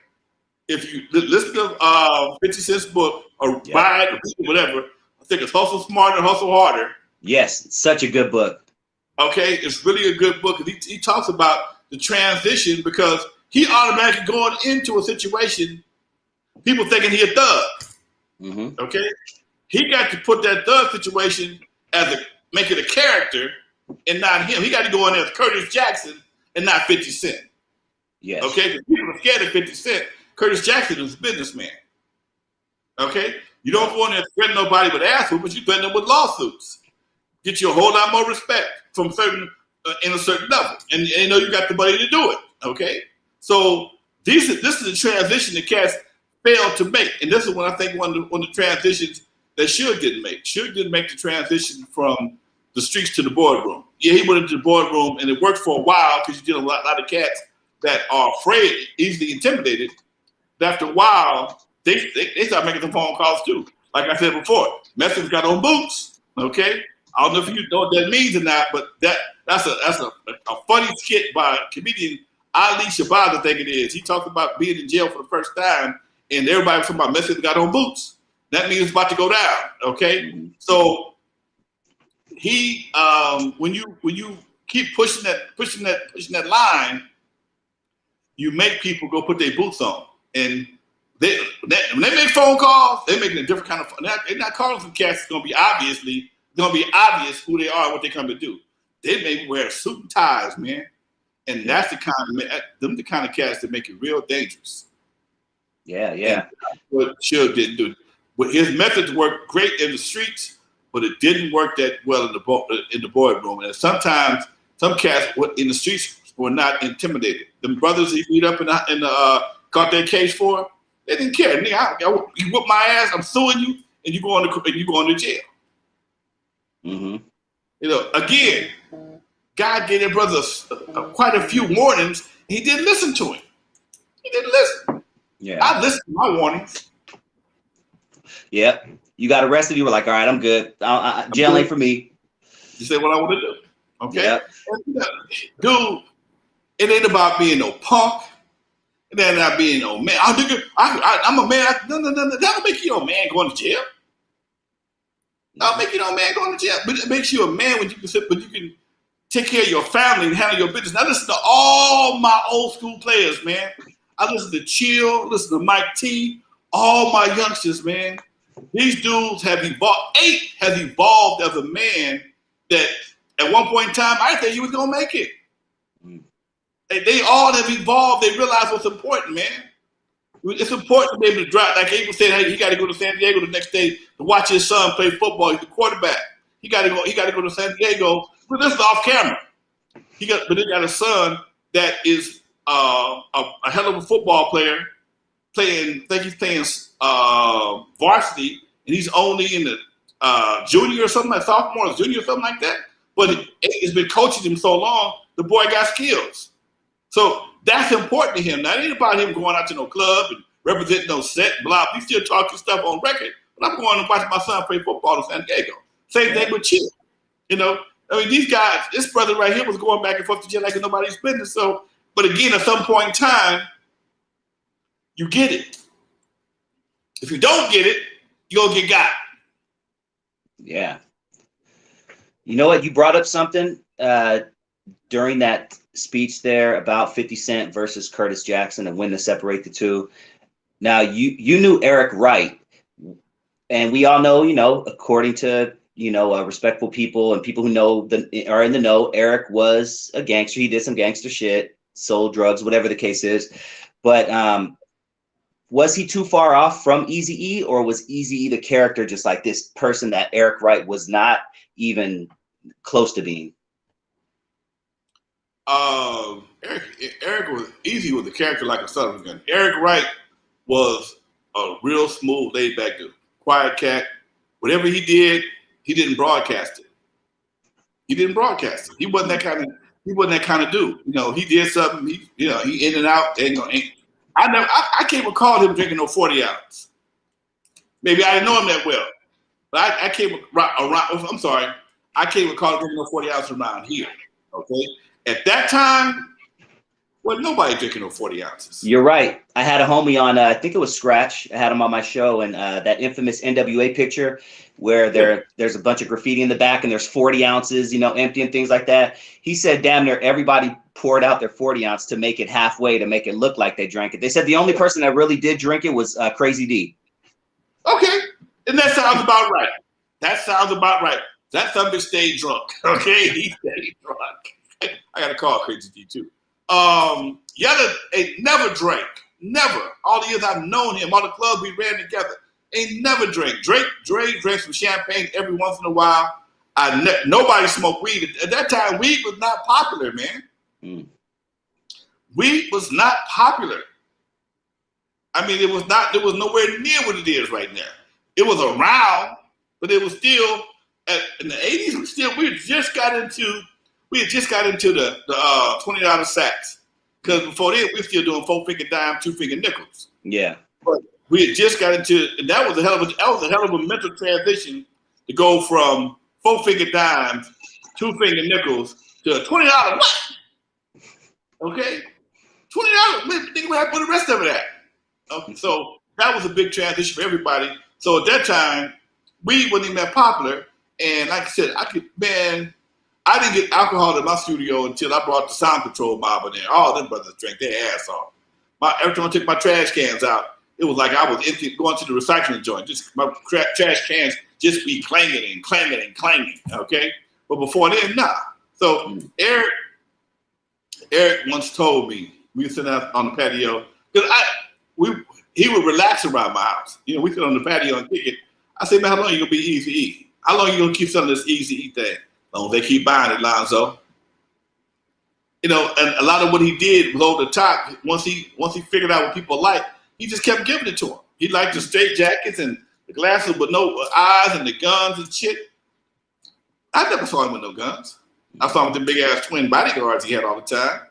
If you listen to 50 Cent's book or buy it or whatever, I think it's Hustle Smarter, Hustle Harder. Yes, it's such a good book. Okay, it's really a good book. He talks about the transition because he automatically going into a situation, people thinking he a thug. Okay? He got to put that thug situation make it a character and not him. He got to go in there as Curtis Jackson and not 50 Cent. Yes. Okay? Because people are scared of 50 Cent. Curtis Jackson is a businessman. Okay? You don't go in there threaten nobody with ass whoopers, you threaten them with lawsuits. Get you a whole lot more respect from in a certain level. And you got the money to do it. Okay? So this is a transition that cats failed to make. And this is one of the transitions that Suge didn't make. Suge didn't make the transition from the streets to the boardroom. Yeah, he went into the boardroom, and it worked for a while because you did a lot of cats that are afraid, easily intimidated. After a while, they start making some phone calls too. Like I said before, Message got on boots. Okay, I don't know if you know what that means or not, but that's a funny skit by comedian Ali Shabazz, I think it is. He talked about being in jail for the first time, and everybody was talking about Message got on boots. That means it's about to go down. Okay, so he when you keep pushing that line, you make people go put their boots on, and when they make phone calls, they're making a different kind of. They're not calling some cats. It's gonna be obvious who they are and what they come to do. They may wear suit and ties, man, and that's the kind of cats that make it real dangerous. Yeah. And what Suge didn't do. But his methods worked great in the streets, but it didn't work that well in the boardroom. And sometimes some cats in the streets were not intimidated. The brothers he beat up in the caught their case for, they didn't care. Nigga, you whip my ass, I'm suing you, and you go on to jail. Mm-hmm. You know, again, God gave their brothers quite a few warnings. He didn't listen to him. He didn't listen. Yeah, I listened to my warnings. Yep. You got arrested. You were like, all right, I'm good. Jail ain't for me. You say what I want to do. Okay? Yep. Dude, it ain't about being no punk. It ain't about being no man. I'm a man. No. That don't make you no man going to jail. That'll make you no man going to jail. But it makes you a man when you can take care of your family and handle your business. Now listen to all my old school players, man. I listen to Chill, listen to Mike T, all my youngsters, man. These dudes have evolved. 8 has evolved as a man that at one point in time, I didn't think he was going to make it. They all have evolved. They realize what's important, man. It's important to be able to drive. Like Abel said, hey, he got to go to San Diego the next day to watch his son play football. He's the quarterback. He got to go to San Diego. But this is off camera. But they got a son that is a hell of a football player. I think he's playing varsity, and he's only in the junior or something, like sophomore or junior or something like that. But it's been coaching him so long, the boy got skills. So that's important to him. Now, it ain't about him going out to no club and representing no set, blah. He still talking stuff on record, but I'm going and watching my son play football in San Diego. Same thing with Chill. You know, I mean, these guys, this brother right here was going back and forth to jail like it's nobody's business. So, but again, at some point in time, you get it. If you don't get it, you're going to get got. Yeah. You know what? You brought up something during that speech there about 50 Cent versus Curtis Jackson and when to separate the two. Now, you knew Eric Wright, and we all know, according to, respectful people and people who are in the know, Eric was a gangster. He did some gangster shit, sold drugs, whatever the case is. But was he too far off from Eazy-E, or was Eazy-E the character just like this person that Eric Wright was not even close to being? Eric was Eazy was a character like a son of a gun. Eric Wright was a real smooth, laid back dude, quiet cat. Whatever he did, he didn't broadcast it. He wasn't that kind of dude. He did something. He in and out. I can't recall him drinking no 40 ounce. Maybe I didn't know him that well, but I can't around. I'm sorry, I can't recall him drinking no 40 ounce around here. Okay. At that time, well, nobody drinking no 40 ounces. You're right. I had a homie on, I think it was Scratch. I had him on my show, and that infamous N.W.A. picture where there's a bunch of graffiti in the back and there's 40 ounces, empty and things like that. He said damn near everybody poured out their 40 ounce to make it halfway, to make it look like they drank it. They said the only person that really did drink it was Crazy D. Okay. And that sounds about right. That son bitch stayed drunk. Okay. He stayed drunk. I got to call Crazy D too. Yella ain't never drank. Never. All the years I've known him, all the clubs we ran together, ain't never drank. Dre drank some champagne every once in a while. Nobody smoked weed. At that time, weed was not popular, man. Weed was not popular. I mean, it was nowhere near what it is right now. It was around, but it was still in the 80s, we had just got into the $20 sacks. Because before then, we were still doing 4-finger dime, 2-finger nickels. Yeah. But we had just got into, and that was a hell of a mental transition to go from 4-finger dimes, 2-finger nickels to a $20 what? Okay, $20. Think about where the rest of it at. Okay, so that was a big transition for everybody. So at that time, weed wasn't even that popular, and like I said, I didn't get alcohol in my studio until I brought the sound control mob in there. All them brothers drank their ass off. Every time I took my trash cans out, it was like I was going to the recycling joint. Just my trash cans just be clanging and clanging and clanging. Okay, but before then, nah. So Eric once told me, we were sitting out on the patio, because he would relax around my house. You know, we sit on the patio and kick it. I said, man, how long you gonna be Eazy-E? How long you gonna keep selling this Eazy-E thing? As long as they keep buying it, Lonzo. You know, and a lot of what he did was over the top. Once he figured out what people like, he just kept giving it to them. He liked the straight jackets and the glasses with no eyes and the guns and shit. I never saw him with no guns. I saw him with the big ass twin bodyguards he had all the time.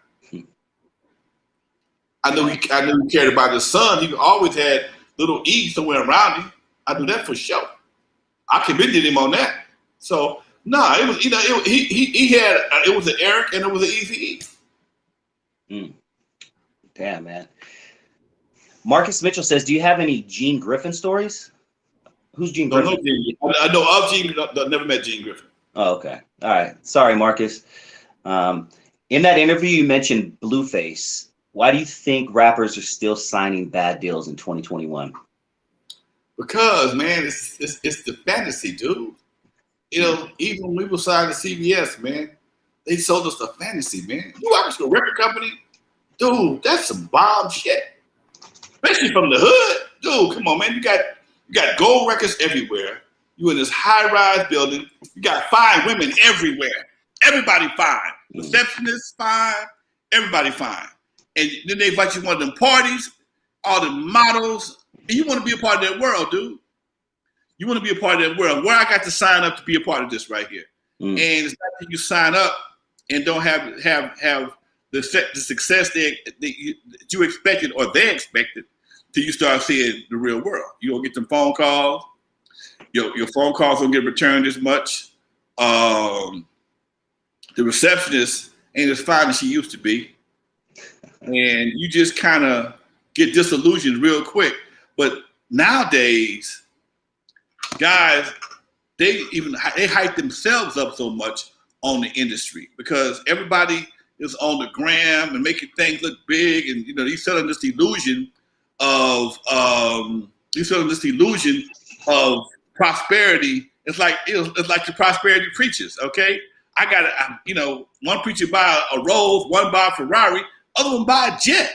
I knew he cared about his son. He always had little E somewhere around him. I knew that for sure. I commended him on that. So it was, he had it was an Eric and it was an Eazy-E. Damn, man. Marcus Mitchell says, "Do you have any Gene Griffin stories?" Who's Gene Griffin? I know of Gene. I've never met Gene Griffin. Oh, okay. All right. Sorry, Marcus. In that interview, you mentioned Blueface. Why do you think rappers are still signing bad deals in 2021? Because, man, it's the fantasy, dude. You know, even when we were signed to CBS, man, they sold us the fantasy, man. You work for a record company, dude, that's some bomb shit. Especially from the hood. Dude, come on, man. You got gold records everywhere. You in this high-rise building. You got fine women everywhere. Everybody fine. Receptionists fine. Everybody fine. And then they invite you to one of them parties, all the models, and you want to be a part of that world, dude. You want to be a part of that world. Where I got to sign up to be a part of this right here. And it's not that you sign up and don't have the success that you expected or they expected till you start seeing the real world. You don't get them phone calls. Your phone calls don't get returned as much. The receptionist ain't as fine as she used to be. And you just kind of get disillusioned real quick. But nowadays, guys, they hype themselves up so much on the industry because everybody is on the gram and making things look big, and he's selling this illusion of prosperity. It's like the prosperity preachers. Okay, I got one preacher buy a Rolls, one buy a Ferrari, other one buy a jet,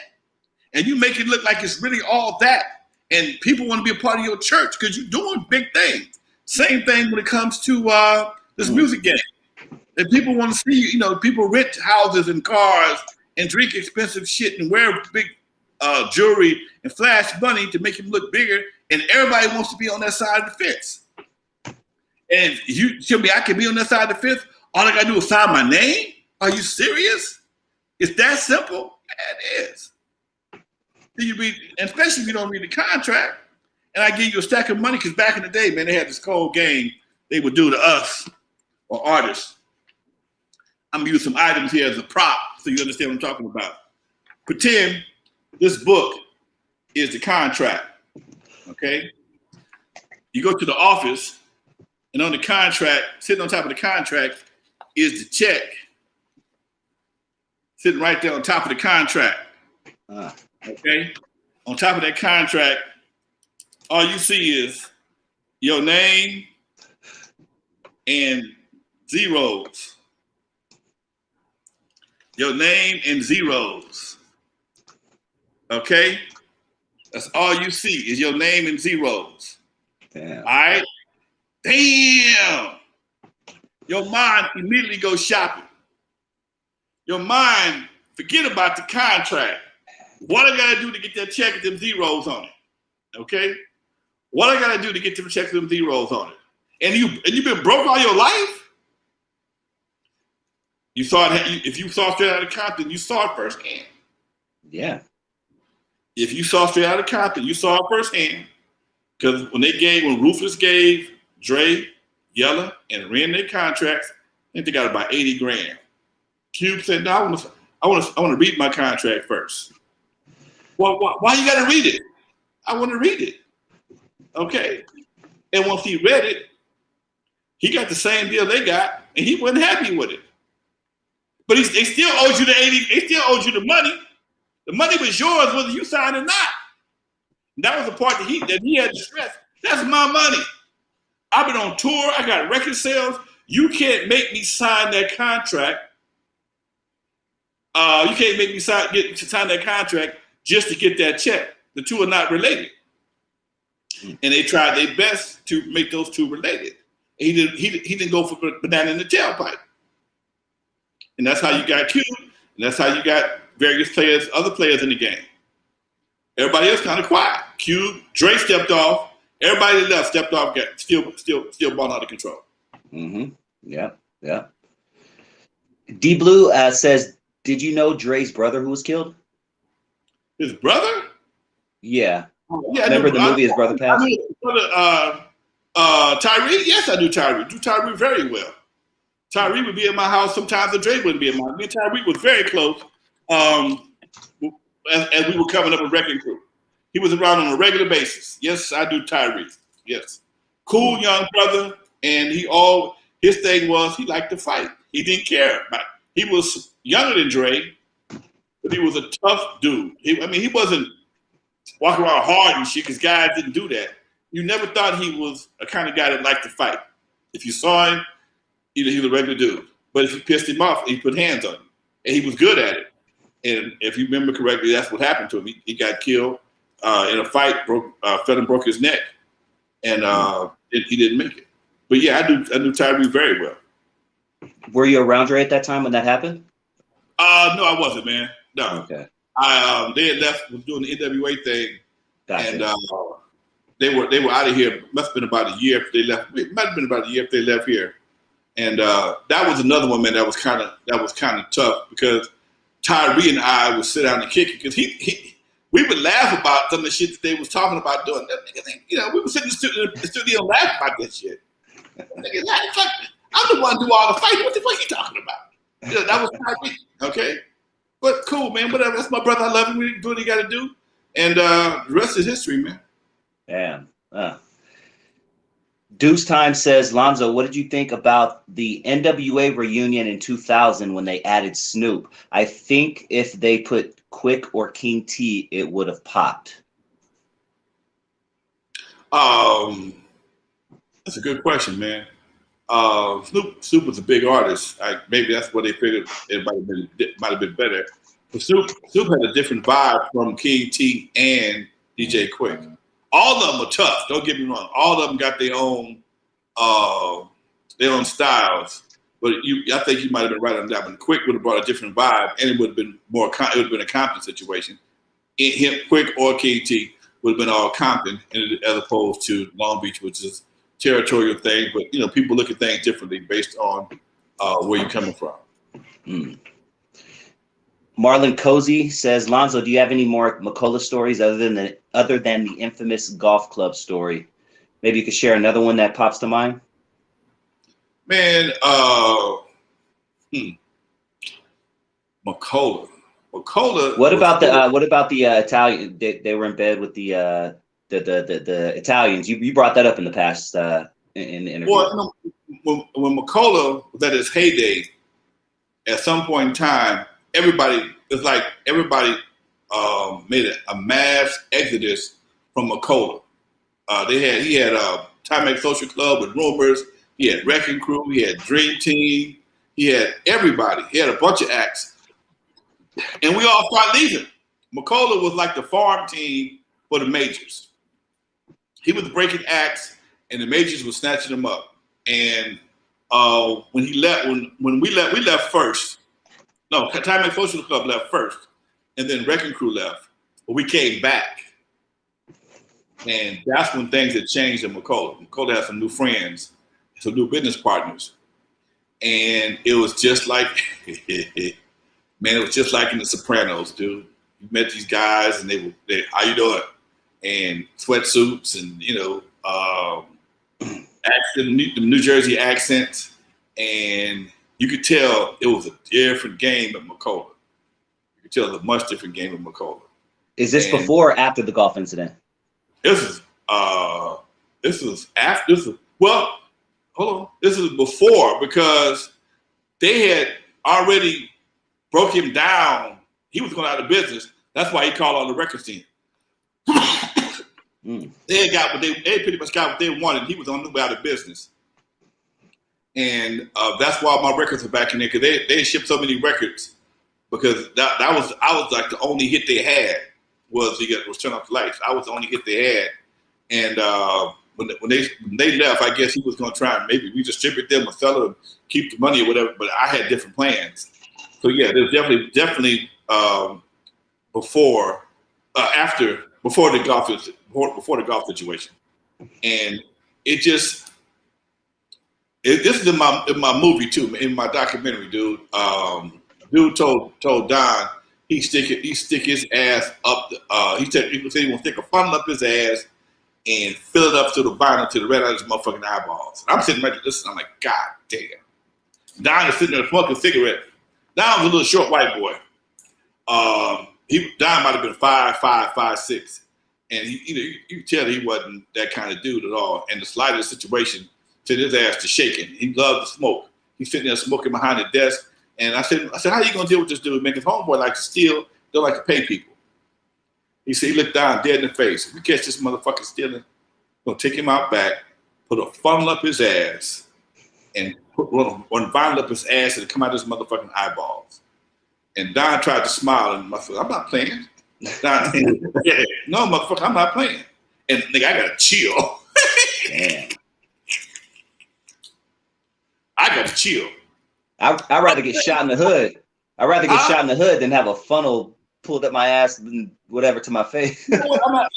and you make it look like it's really all that. And people want to be a part of your church because you're doing big things. Same thing when it comes to this music game. And people want to see, people rent houses and cars and drink expensive shit and wear big jewelry and flash money to make him look bigger. And everybody wants to be on that side of the fence. And you tell me I can be on that side of the fence? All I got to do is sign my name? Are you serious? It's that simple? Yeah, it is. And especially if you don't read the contract, and I give you a stack of money, because back in the day, man, they had this cold game they would do to us or artists. I'm gonna use some items here as a prop so you understand what I'm talking about. Pretend this book is the contract, okay? You go to the office, and on the contract, sitting on top of the contract is the check, sitting right there on top of the contract. Okay, on top of that contract, all you see is your name and zeros. Your name and zeros. Okay, that's all you see is your name and zeros. Damn. All right. Damn. Your mind immediately goes shopping. Your mind forget about the contract. What I gotta do to get that check with them zeros on it? Okay? What I gotta do to get them checks with them zeros on it? and you've been broke all your life. You saw it. If you saw Straight Outta Compton, you saw it firsthand. Yeah. If you saw Straight Outta Compton, you saw it firsthand. Because when Ruthless gave Dre, Yella, and Ren their contracts, I think they got about 80 grand. Cube said, "No, I want to read my contract first." Well, why you got to read it? I want to read it. Okay. And once he read it, he got the same deal they got, and he wasn't happy with it. But they still owed you the 80. They still owed you the money. The money was yours whether you signed or not. And that was the part that he had to stress. That's my money. I've been on tour. I got record sales. You can't make me sign that contract. You can't make me sign that contract just to get that check. The two are not related. And they tried their best to make those two related. He didn't go for banana in the tailpipe. And that's how you got Cube, and that's how you got various players, other players in the game. Everybody else kind of quiet. Cube, Dre stepped off. Everybody that left stepped off, got still ball out of control. Mm-hmm. Yeah. D Blue says, "Did you know Dre's brother who was killed?" His brother? Yeah. Yeah. Remember the movie His Brother Passed? Tyree? Yes, I do Tyree. Do Tyree very well. Tyree would be at my house sometimes, and Dre wouldn't be at mine. Me and Tyree was very close as we were coming up with Wrecking Crew. He was around on a regular basis. Yes, I do Tyree. Yes. Cool young brother, and his thing was he liked to fight. He didn't care about it. He was younger than Dre, but he was a tough dude. He wasn't walking around hard and shit because guys didn't do that. You never thought he was a kind of guy that liked to fight. If you saw him, he was a regular dude. But if you pissed him off, he put hands on you. And he was good at it. And if you remember correctly, that's what happened to him. He got killed in a fight, fell and broke his neck. And he didn't make it. But yeah, I knew Tyree very well. Were you around Dre at that time when that happened? No, I wasn't, man. No. Okay. They had left, was doing the N.W.A. thing. Gotcha. And they were out of here. Must have been about a year after they left. It might have been about a year after they left here. And that was another one, man, that was kind of tough because Tyree and I would sit down and kick it because we would laugh about some of the shit that they was talking about doing. We would sit in the studio and laugh about that shit. I'm the one who do all the fighting. What the fuck are you talking about? That was Tyree, okay? But cool, man, whatever. That's my brother. I love him. We do what he got to do. And the rest is history, man. Damn. Deuce Time says, Lonzo, what did you think about the N.W.A. reunion in 2000 when they added Snoop? I think if they put Quick or King T, it would have popped. That's a good question, man. Snoop was a big artist. Maybe that's what they figured it might have been better. But Snoop had a different vibe from King T and DJ Quick. All of them are tough. Don't get me wrong. All of them got their own styles. But I think you might have been right on that one. Quick would have brought a different vibe, and it would have been more. It would have been a Compton situation. Quick or King T would have been all Compton, as opposed to Long Beach, which is territorial thing. But people look at things differently based on where you're coming from. Mm. Marlon Cozy says, Lonzo, do you have any more Macola stories other than the infamous golf club story? Maybe you could share another one that pops to mind. Man, Macola. What about the Italian? They were in bed with the Italians. You brought that up in the past in the interview. Well, when Macola was at his heyday, at some point in time, everybody made a mass exodus from Macola. He had Timex Social Club with Rumors. He had Wrecking Crew. He had Dream Team. He had everybody. He had a bunch of acts, and we all started leaving. Macola was like the farm team for the majors. He was breaking acts, and the majors were snatching him up. And when he left, when we left first. No, Timex Social Club left first, and then Wrecking Crew left. But we came back, and that's when things had changed in Macola. Macola had some new friends, some new business partners, and it was just like, man, it was just like in The Sopranos, dude. You met these guys, and they how you doing? And sweatsuits, and accent, the New Jersey accents, and you could tell it was a different game at Macola. You could tell it was a much different game at Macola. Is this before or after the golf incident? This was after. Well, hold on. This is before, because they had already broke him down. He was going out of business. That's why he called on the record scene. They pretty much got what they wanted. He was on the way out of business, and that's why my records are back in there, because they shipped so many records, because I was like the only hit they had was Turn Off the Lights. I was the only hit they had, and when they left, I guess he was going to try and maybe redistribute them or sell them, keep the money or whatever. But I had different plans. So yeah, there's definitely before the golf situation, and this is in my movie too, in my documentary, dude. Dude told Don he stick his ass up. He said he was gonna stick a funnel up his ass and fill it up to the vinyl to the red out of his motherfucking eyeballs. And I'm sitting right there listening. I'm like, God damn. Don is sitting there smoking a cigarette. Don was a little short white boy. Don might have been 5'6", and you tell he wasn't that kind of dude at all. And the slightest situation sent his ass to shaking. He loved to smoke. He's sitting there smoking behind the desk. And I said, how you gonna deal with this dude, man? His homeboy likes to steal, don't like to pay people. He said he looked down dead in the face. If we catch this motherfucker stealing, we're gonna take him out back, put a funnel up his ass, and put one vinyl up his ass and come out his motherfucking eyeballs. And Don tried to smile, and I said, I'm not playing. Don said, yeah, no, motherfucker, I'm not playing. And nigga, I gotta chill. Damn. I gotta chill. I'd rather get shot in the hood. I'd rather get shot in the hood than have a funnel pulled up my ass and whatever to my face. I'm gonna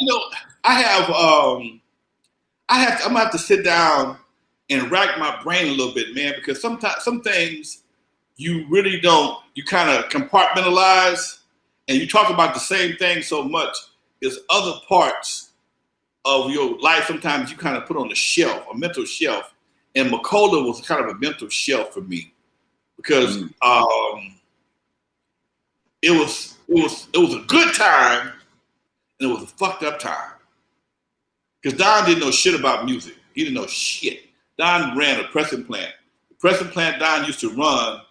have to sit down and rack my brain a little bit, man, because sometimes some things you really don't. You kind of compartmentalize, and you talk about the same thing so much. There's other parts of your life sometimes you kind of put on the shelf, a mental shelf, and Macola was kind of a mental shelf for me. Because it was a good time and it was a fucked up time. Because Don didn't know shit about music. He didn't know shit. Don ran a pressing plant. The pressing plant Don used to run,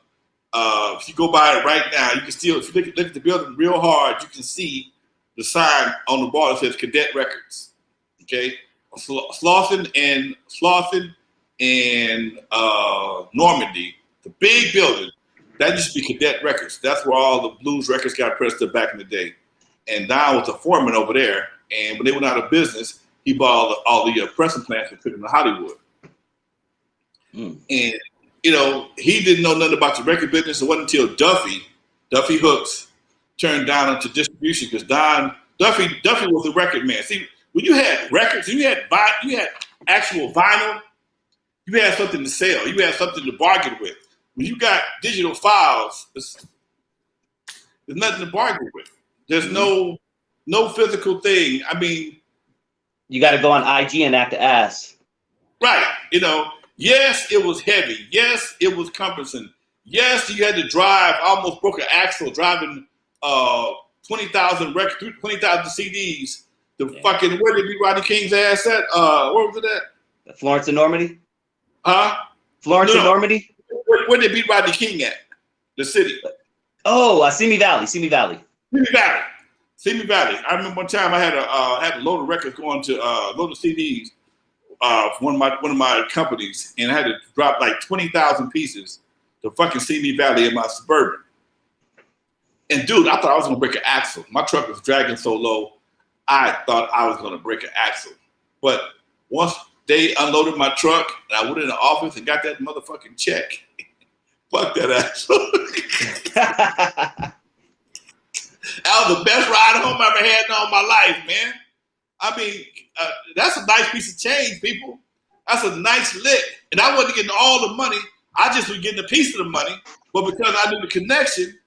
if you go by it right now, you can still, if you look at the building real hard, you can see the sign on the bar that says Cadet Records. Okay? Slauson and Normandy. The big building, that used to be Cadet Records. That's where all the blues records got pressed up back in the day. And Don was a foreman over there. And when they went out of business, he bought all the pressing plants and took them to Hollywood. And, he didn't know nothing about the record business. It wasn't until Duffy Hooks, turned Don into distribution, because Duffy was the record man. See, when you had records, you had actual vinyl, you had something to sell. You had something to bargain with. When you got digital files, there's nothing to bargain with. There's no physical thing. I mean, you got to go on IG and act the ass. Right. Yes, it was heavy. Yes, it was cumbersome. Yes, you had to drive, almost broke an axle driving 20,000 records, 20,000 CDs. Fucking, where did Rodney King's ass at? Where was it at? Florence and Normandy? Huh? Florence and Normandy? Where did beat Rodney King at? The city. Oh, Simi Valley. Simi Valley. I remember one time I had a load of records going to load of CDs one of my companies, and I had to drop like 20,000 pieces to fucking Simi Valley in my Suburban. And dude, I thought I was gonna break an axle. My truck was dragging so low, I thought I was gonna break an axle. But once they unloaded my truck and I went in the office and got that motherfucking check, fuck that axle. That was the best ride home I ever had in all my life, man. I mean, that's a nice piece of change, people. That's a nice lick. And I wasn't getting all the money. I just was getting a piece of the money. But because I knew the connection,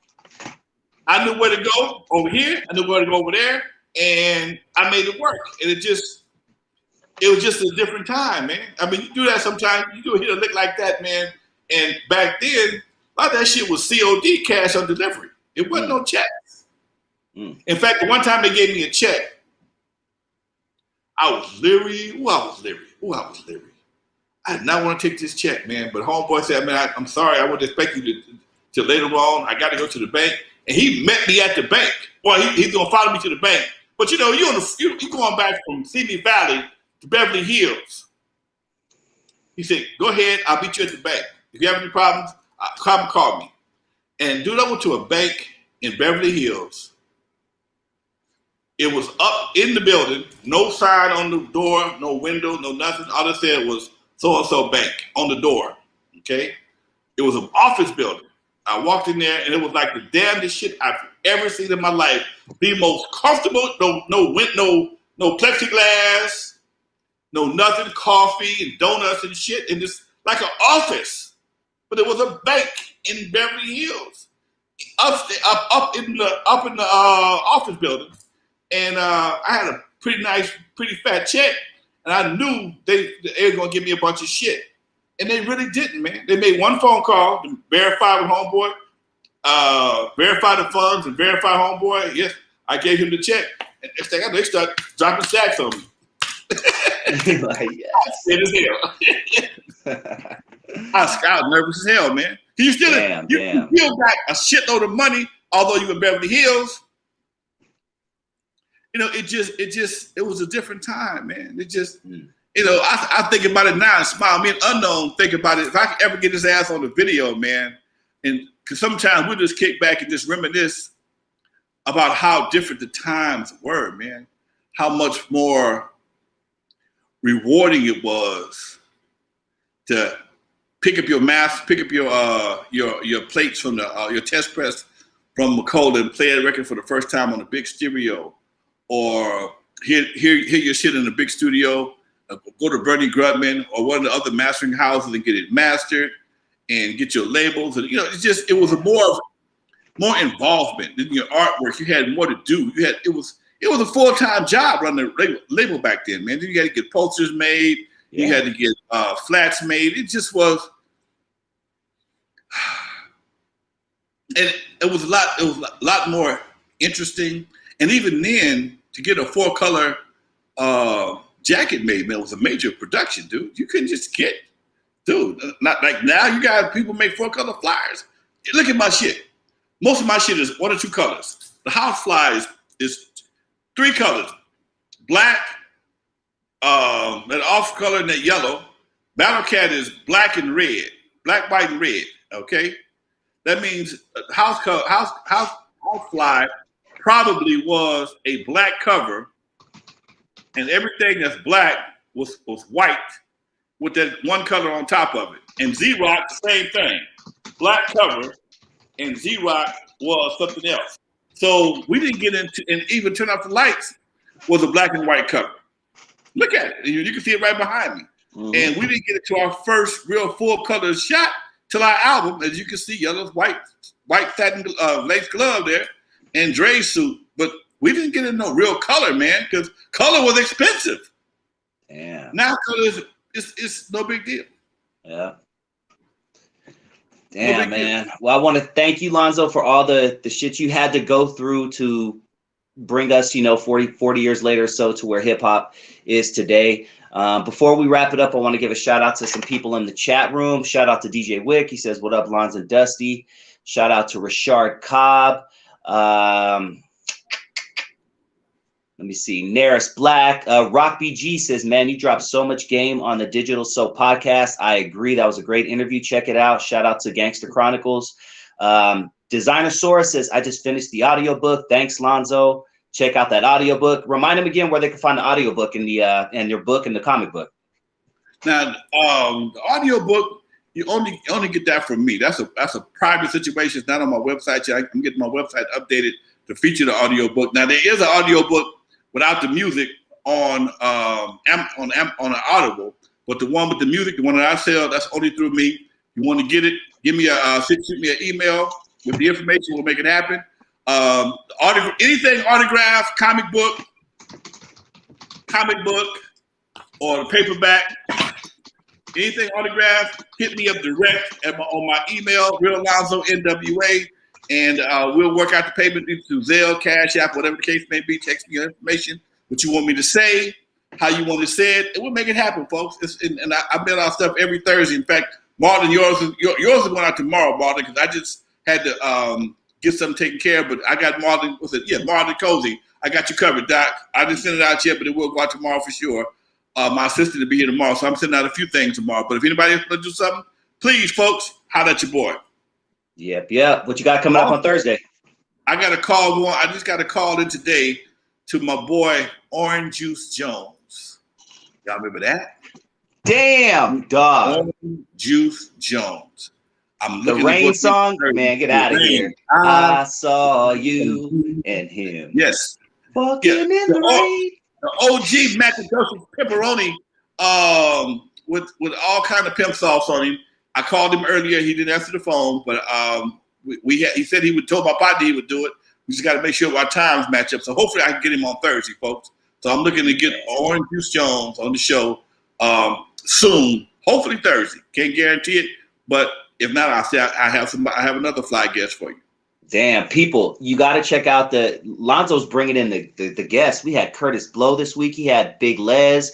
I knew where to go over here. I knew where to go over there. And I made it work. And it was just a different time, man. I mean, you do that sometimes. You do hit a lick like that, man. And back then, a lot of that shit was COD, cash on delivery. It wasn't no checks. In fact, the one time they gave me a check, I was leery. I was leery. I did not want to take this check, man. But homeboy said, man, I'm sorry. I wouldn't expect you to later on. I got to go to the bank. And he met me at the bank. Well, he's going to follow me to the bank. But, you know, you're going back from Simi Valley to Beverly Hills. He said, go ahead. I'll meet you at the bank. If you have any problems, come and call me. And dude, I went to a bank in Beverly Hills. It was up in the building, no sign on the door, no window, no nothing. All it said was so-and-so bank on the door, okay? It was an office building. I walked in there, and it was like the damnedest shit I've ever seen in my life. The most comfortable, no plexiglass, no nothing, coffee and donuts and shit, and it's like an office. But it was a bank in Beverly Hills, up in the office building. And I had a pretty fat check, and I knew they were gonna give me a bunch of shit, and they really didn't, man. They made one phone call to verify with homeboy, verify the funds, and verify homeboy. Yes, I gave him the check, and next thing I know, they start dropping stacks on me. Like, yes. As hell. I was nervous as hell, man. You still got a shitload of money, although you in Beverly Hills. You know, it was a different time, man. It just, you know, I think about it now and smile. Me and Unknown think about it. If I could ever get his ass on the video, man, and because sometimes we just kick back and just reminisce about how different the times were, man. How much more rewarding it was to pick up your mask, pick up your plates from your test press from Macola and play a record for the first time on a big stereo. Or hear your shit in a big studio, go to Bernie Grubman or one of the other mastering houses and get it mastered and get your labels. And you know, it was a more involvement in your artwork. You had more to do. It was a full-time job running the label back then, man. Then you had to get posters made. Yeah. You had to get flats made. It just was, and it was a lot more interesting. And even then, to get a 4-color jacket made, man, was a major production, dude. You couldn't just get, not like now. You got people make 4-color flyers. Look at my shit. Most of my shit is 1 or 2 colors. The house fly is 3 colors: black, that off color, and that yellow. Battle Cat is black and red, black, white, and red. Okay, that means house fly probably was a black cover, and everything that's black was white with that 1 color on top of it. And Z-Rock, same thing. Black cover, and Z-Rock was something else. So we didn't get into, and even Turn Off the Lights was a black and white cover. Look at it. You can see it right behind me. Mm-hmm. And we didn't get into our first real full color shot till our album, as you can see, yellow, white satin lace glove there, and Dre's suit, but we didn't get in no real color, man, because color was expensive. Yeah. Now color is no big deal. Yeah. Damn, man. Well, I want to thank you, Lonzo, for all the shit you had to go through to bring us, 40 years later or so to where hip hop is today. Before we wrap it up, I want to give a shout out to some people in the chat room. Shout out to DJ Wick. He says, "What up, Lonzo and Dusty?" Shout out to Rashard Cobb. Let me see. Naris Black. Rock BG says, "Man, you dropped so much game on the Digital Soap podcast." I agree. That was a great interview. Check it out. Shout out to Gangster Chronicles. Designer Source says, "I just finished the audiobook. Thanks, Lonzo. Check out that audiobook." Remind them again where they can find the audiobook and your book and the comic book. Now, the audiobook, you only get that from me. That's a private situation. It's not on my website yet. I'm getting my website updated to feature the audiobook. Now, there is an audiobook without the music on Audible, But the one with the music, the one that I sell, that's only through me. You want to get it? Give me shoot me an email with the information. We'll make it happen. Anything autographed, comic book, or the paperback. Anything autographed, hit me up direct on my email, Real Lonzo N.W.A. And we'll work out the payment through Zelle, Cash App, whatever the case may be. Text me your information, what you want me to say, how you want to say it, and we'll make it happen, folks. I mail out stuff every Thursday. In fact, Martin, yours is going out tomorrow, Martin, because I just had to get something taken care of. But I got Martin. Martin Cozy. I got you covered, Doc. I didn't send it out yet, but it will go out tomorrow for sure. My assistant will be here tomorrow, so I'm sending out a few things tomorrow. But if anybody else wants to do something, please, folks, holler at your boy. Yep. What you got coming up on Thursday? I got a call. I just got a call in today to my boy Orange Juice Jones. Y'all remember that? Damn, dog. Orange Juice Jones. I'm the Rain song, man. Get out of here. I saw you and him. Yes. Walking in the rain. The OG Macola pepperoni, with all kind of pimp sauce on him. I called him earlier. He didn't answer the phone, but he said he would tell my partner he would do it. We just got to make sure our times match up. So hopefully I can get him on Thursday, folks. So I'm looking to get Orange Juice Jones on the show soon. Hopefully Thursday. Can't guarantee it, but if not, I'll say I have another fly guest for you. Damn, people, you got to check out Lonzo's bringing in the guests. We had Curtis Blow this week. He had Big Les,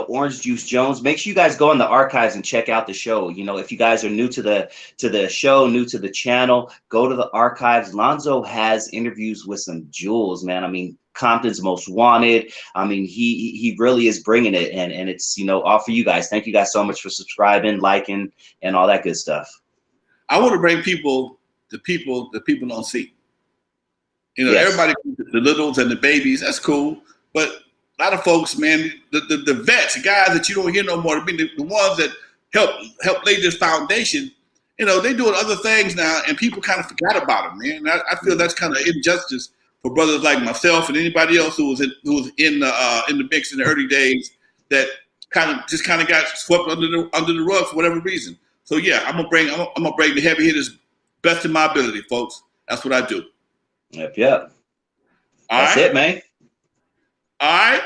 Orange Juice Jones. Make sure you guys go in the archives and check out the show. If you guys are new to the show, new to the channel, go to the archives. Lonzo has interviews with some jewels, man. I mean, Compton's Most Wanted. I mean, he really is bringing it, and it's all for you guys. Thank you guys so much for subscribing, liking, and all that good stuff. I want to bring the people don't see. Yes. Everybody, the littles and the babies, that's cool. But a lot of folks, man, the vets, the guys that you don't hear no more, the ones that help lay this foundation, they doing other things now, and people kind of forgot about them, man. I feel that's kind of injustice for brothers like myself and anybody else who was in the mix in the early days that kind of got swept under the rug for whatever reason. So yeah, I'm gonna bring the heavy hitters best of my ability, folks. That's what I do. Yep. That's it, man. All right.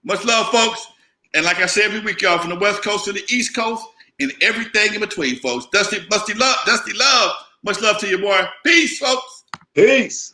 Much love, folks. And like I said every week, y'all, from the West Coast to the East Coast and everything in between, folks. Dusty love. Much love to you, boy. Peace, folks. Peace.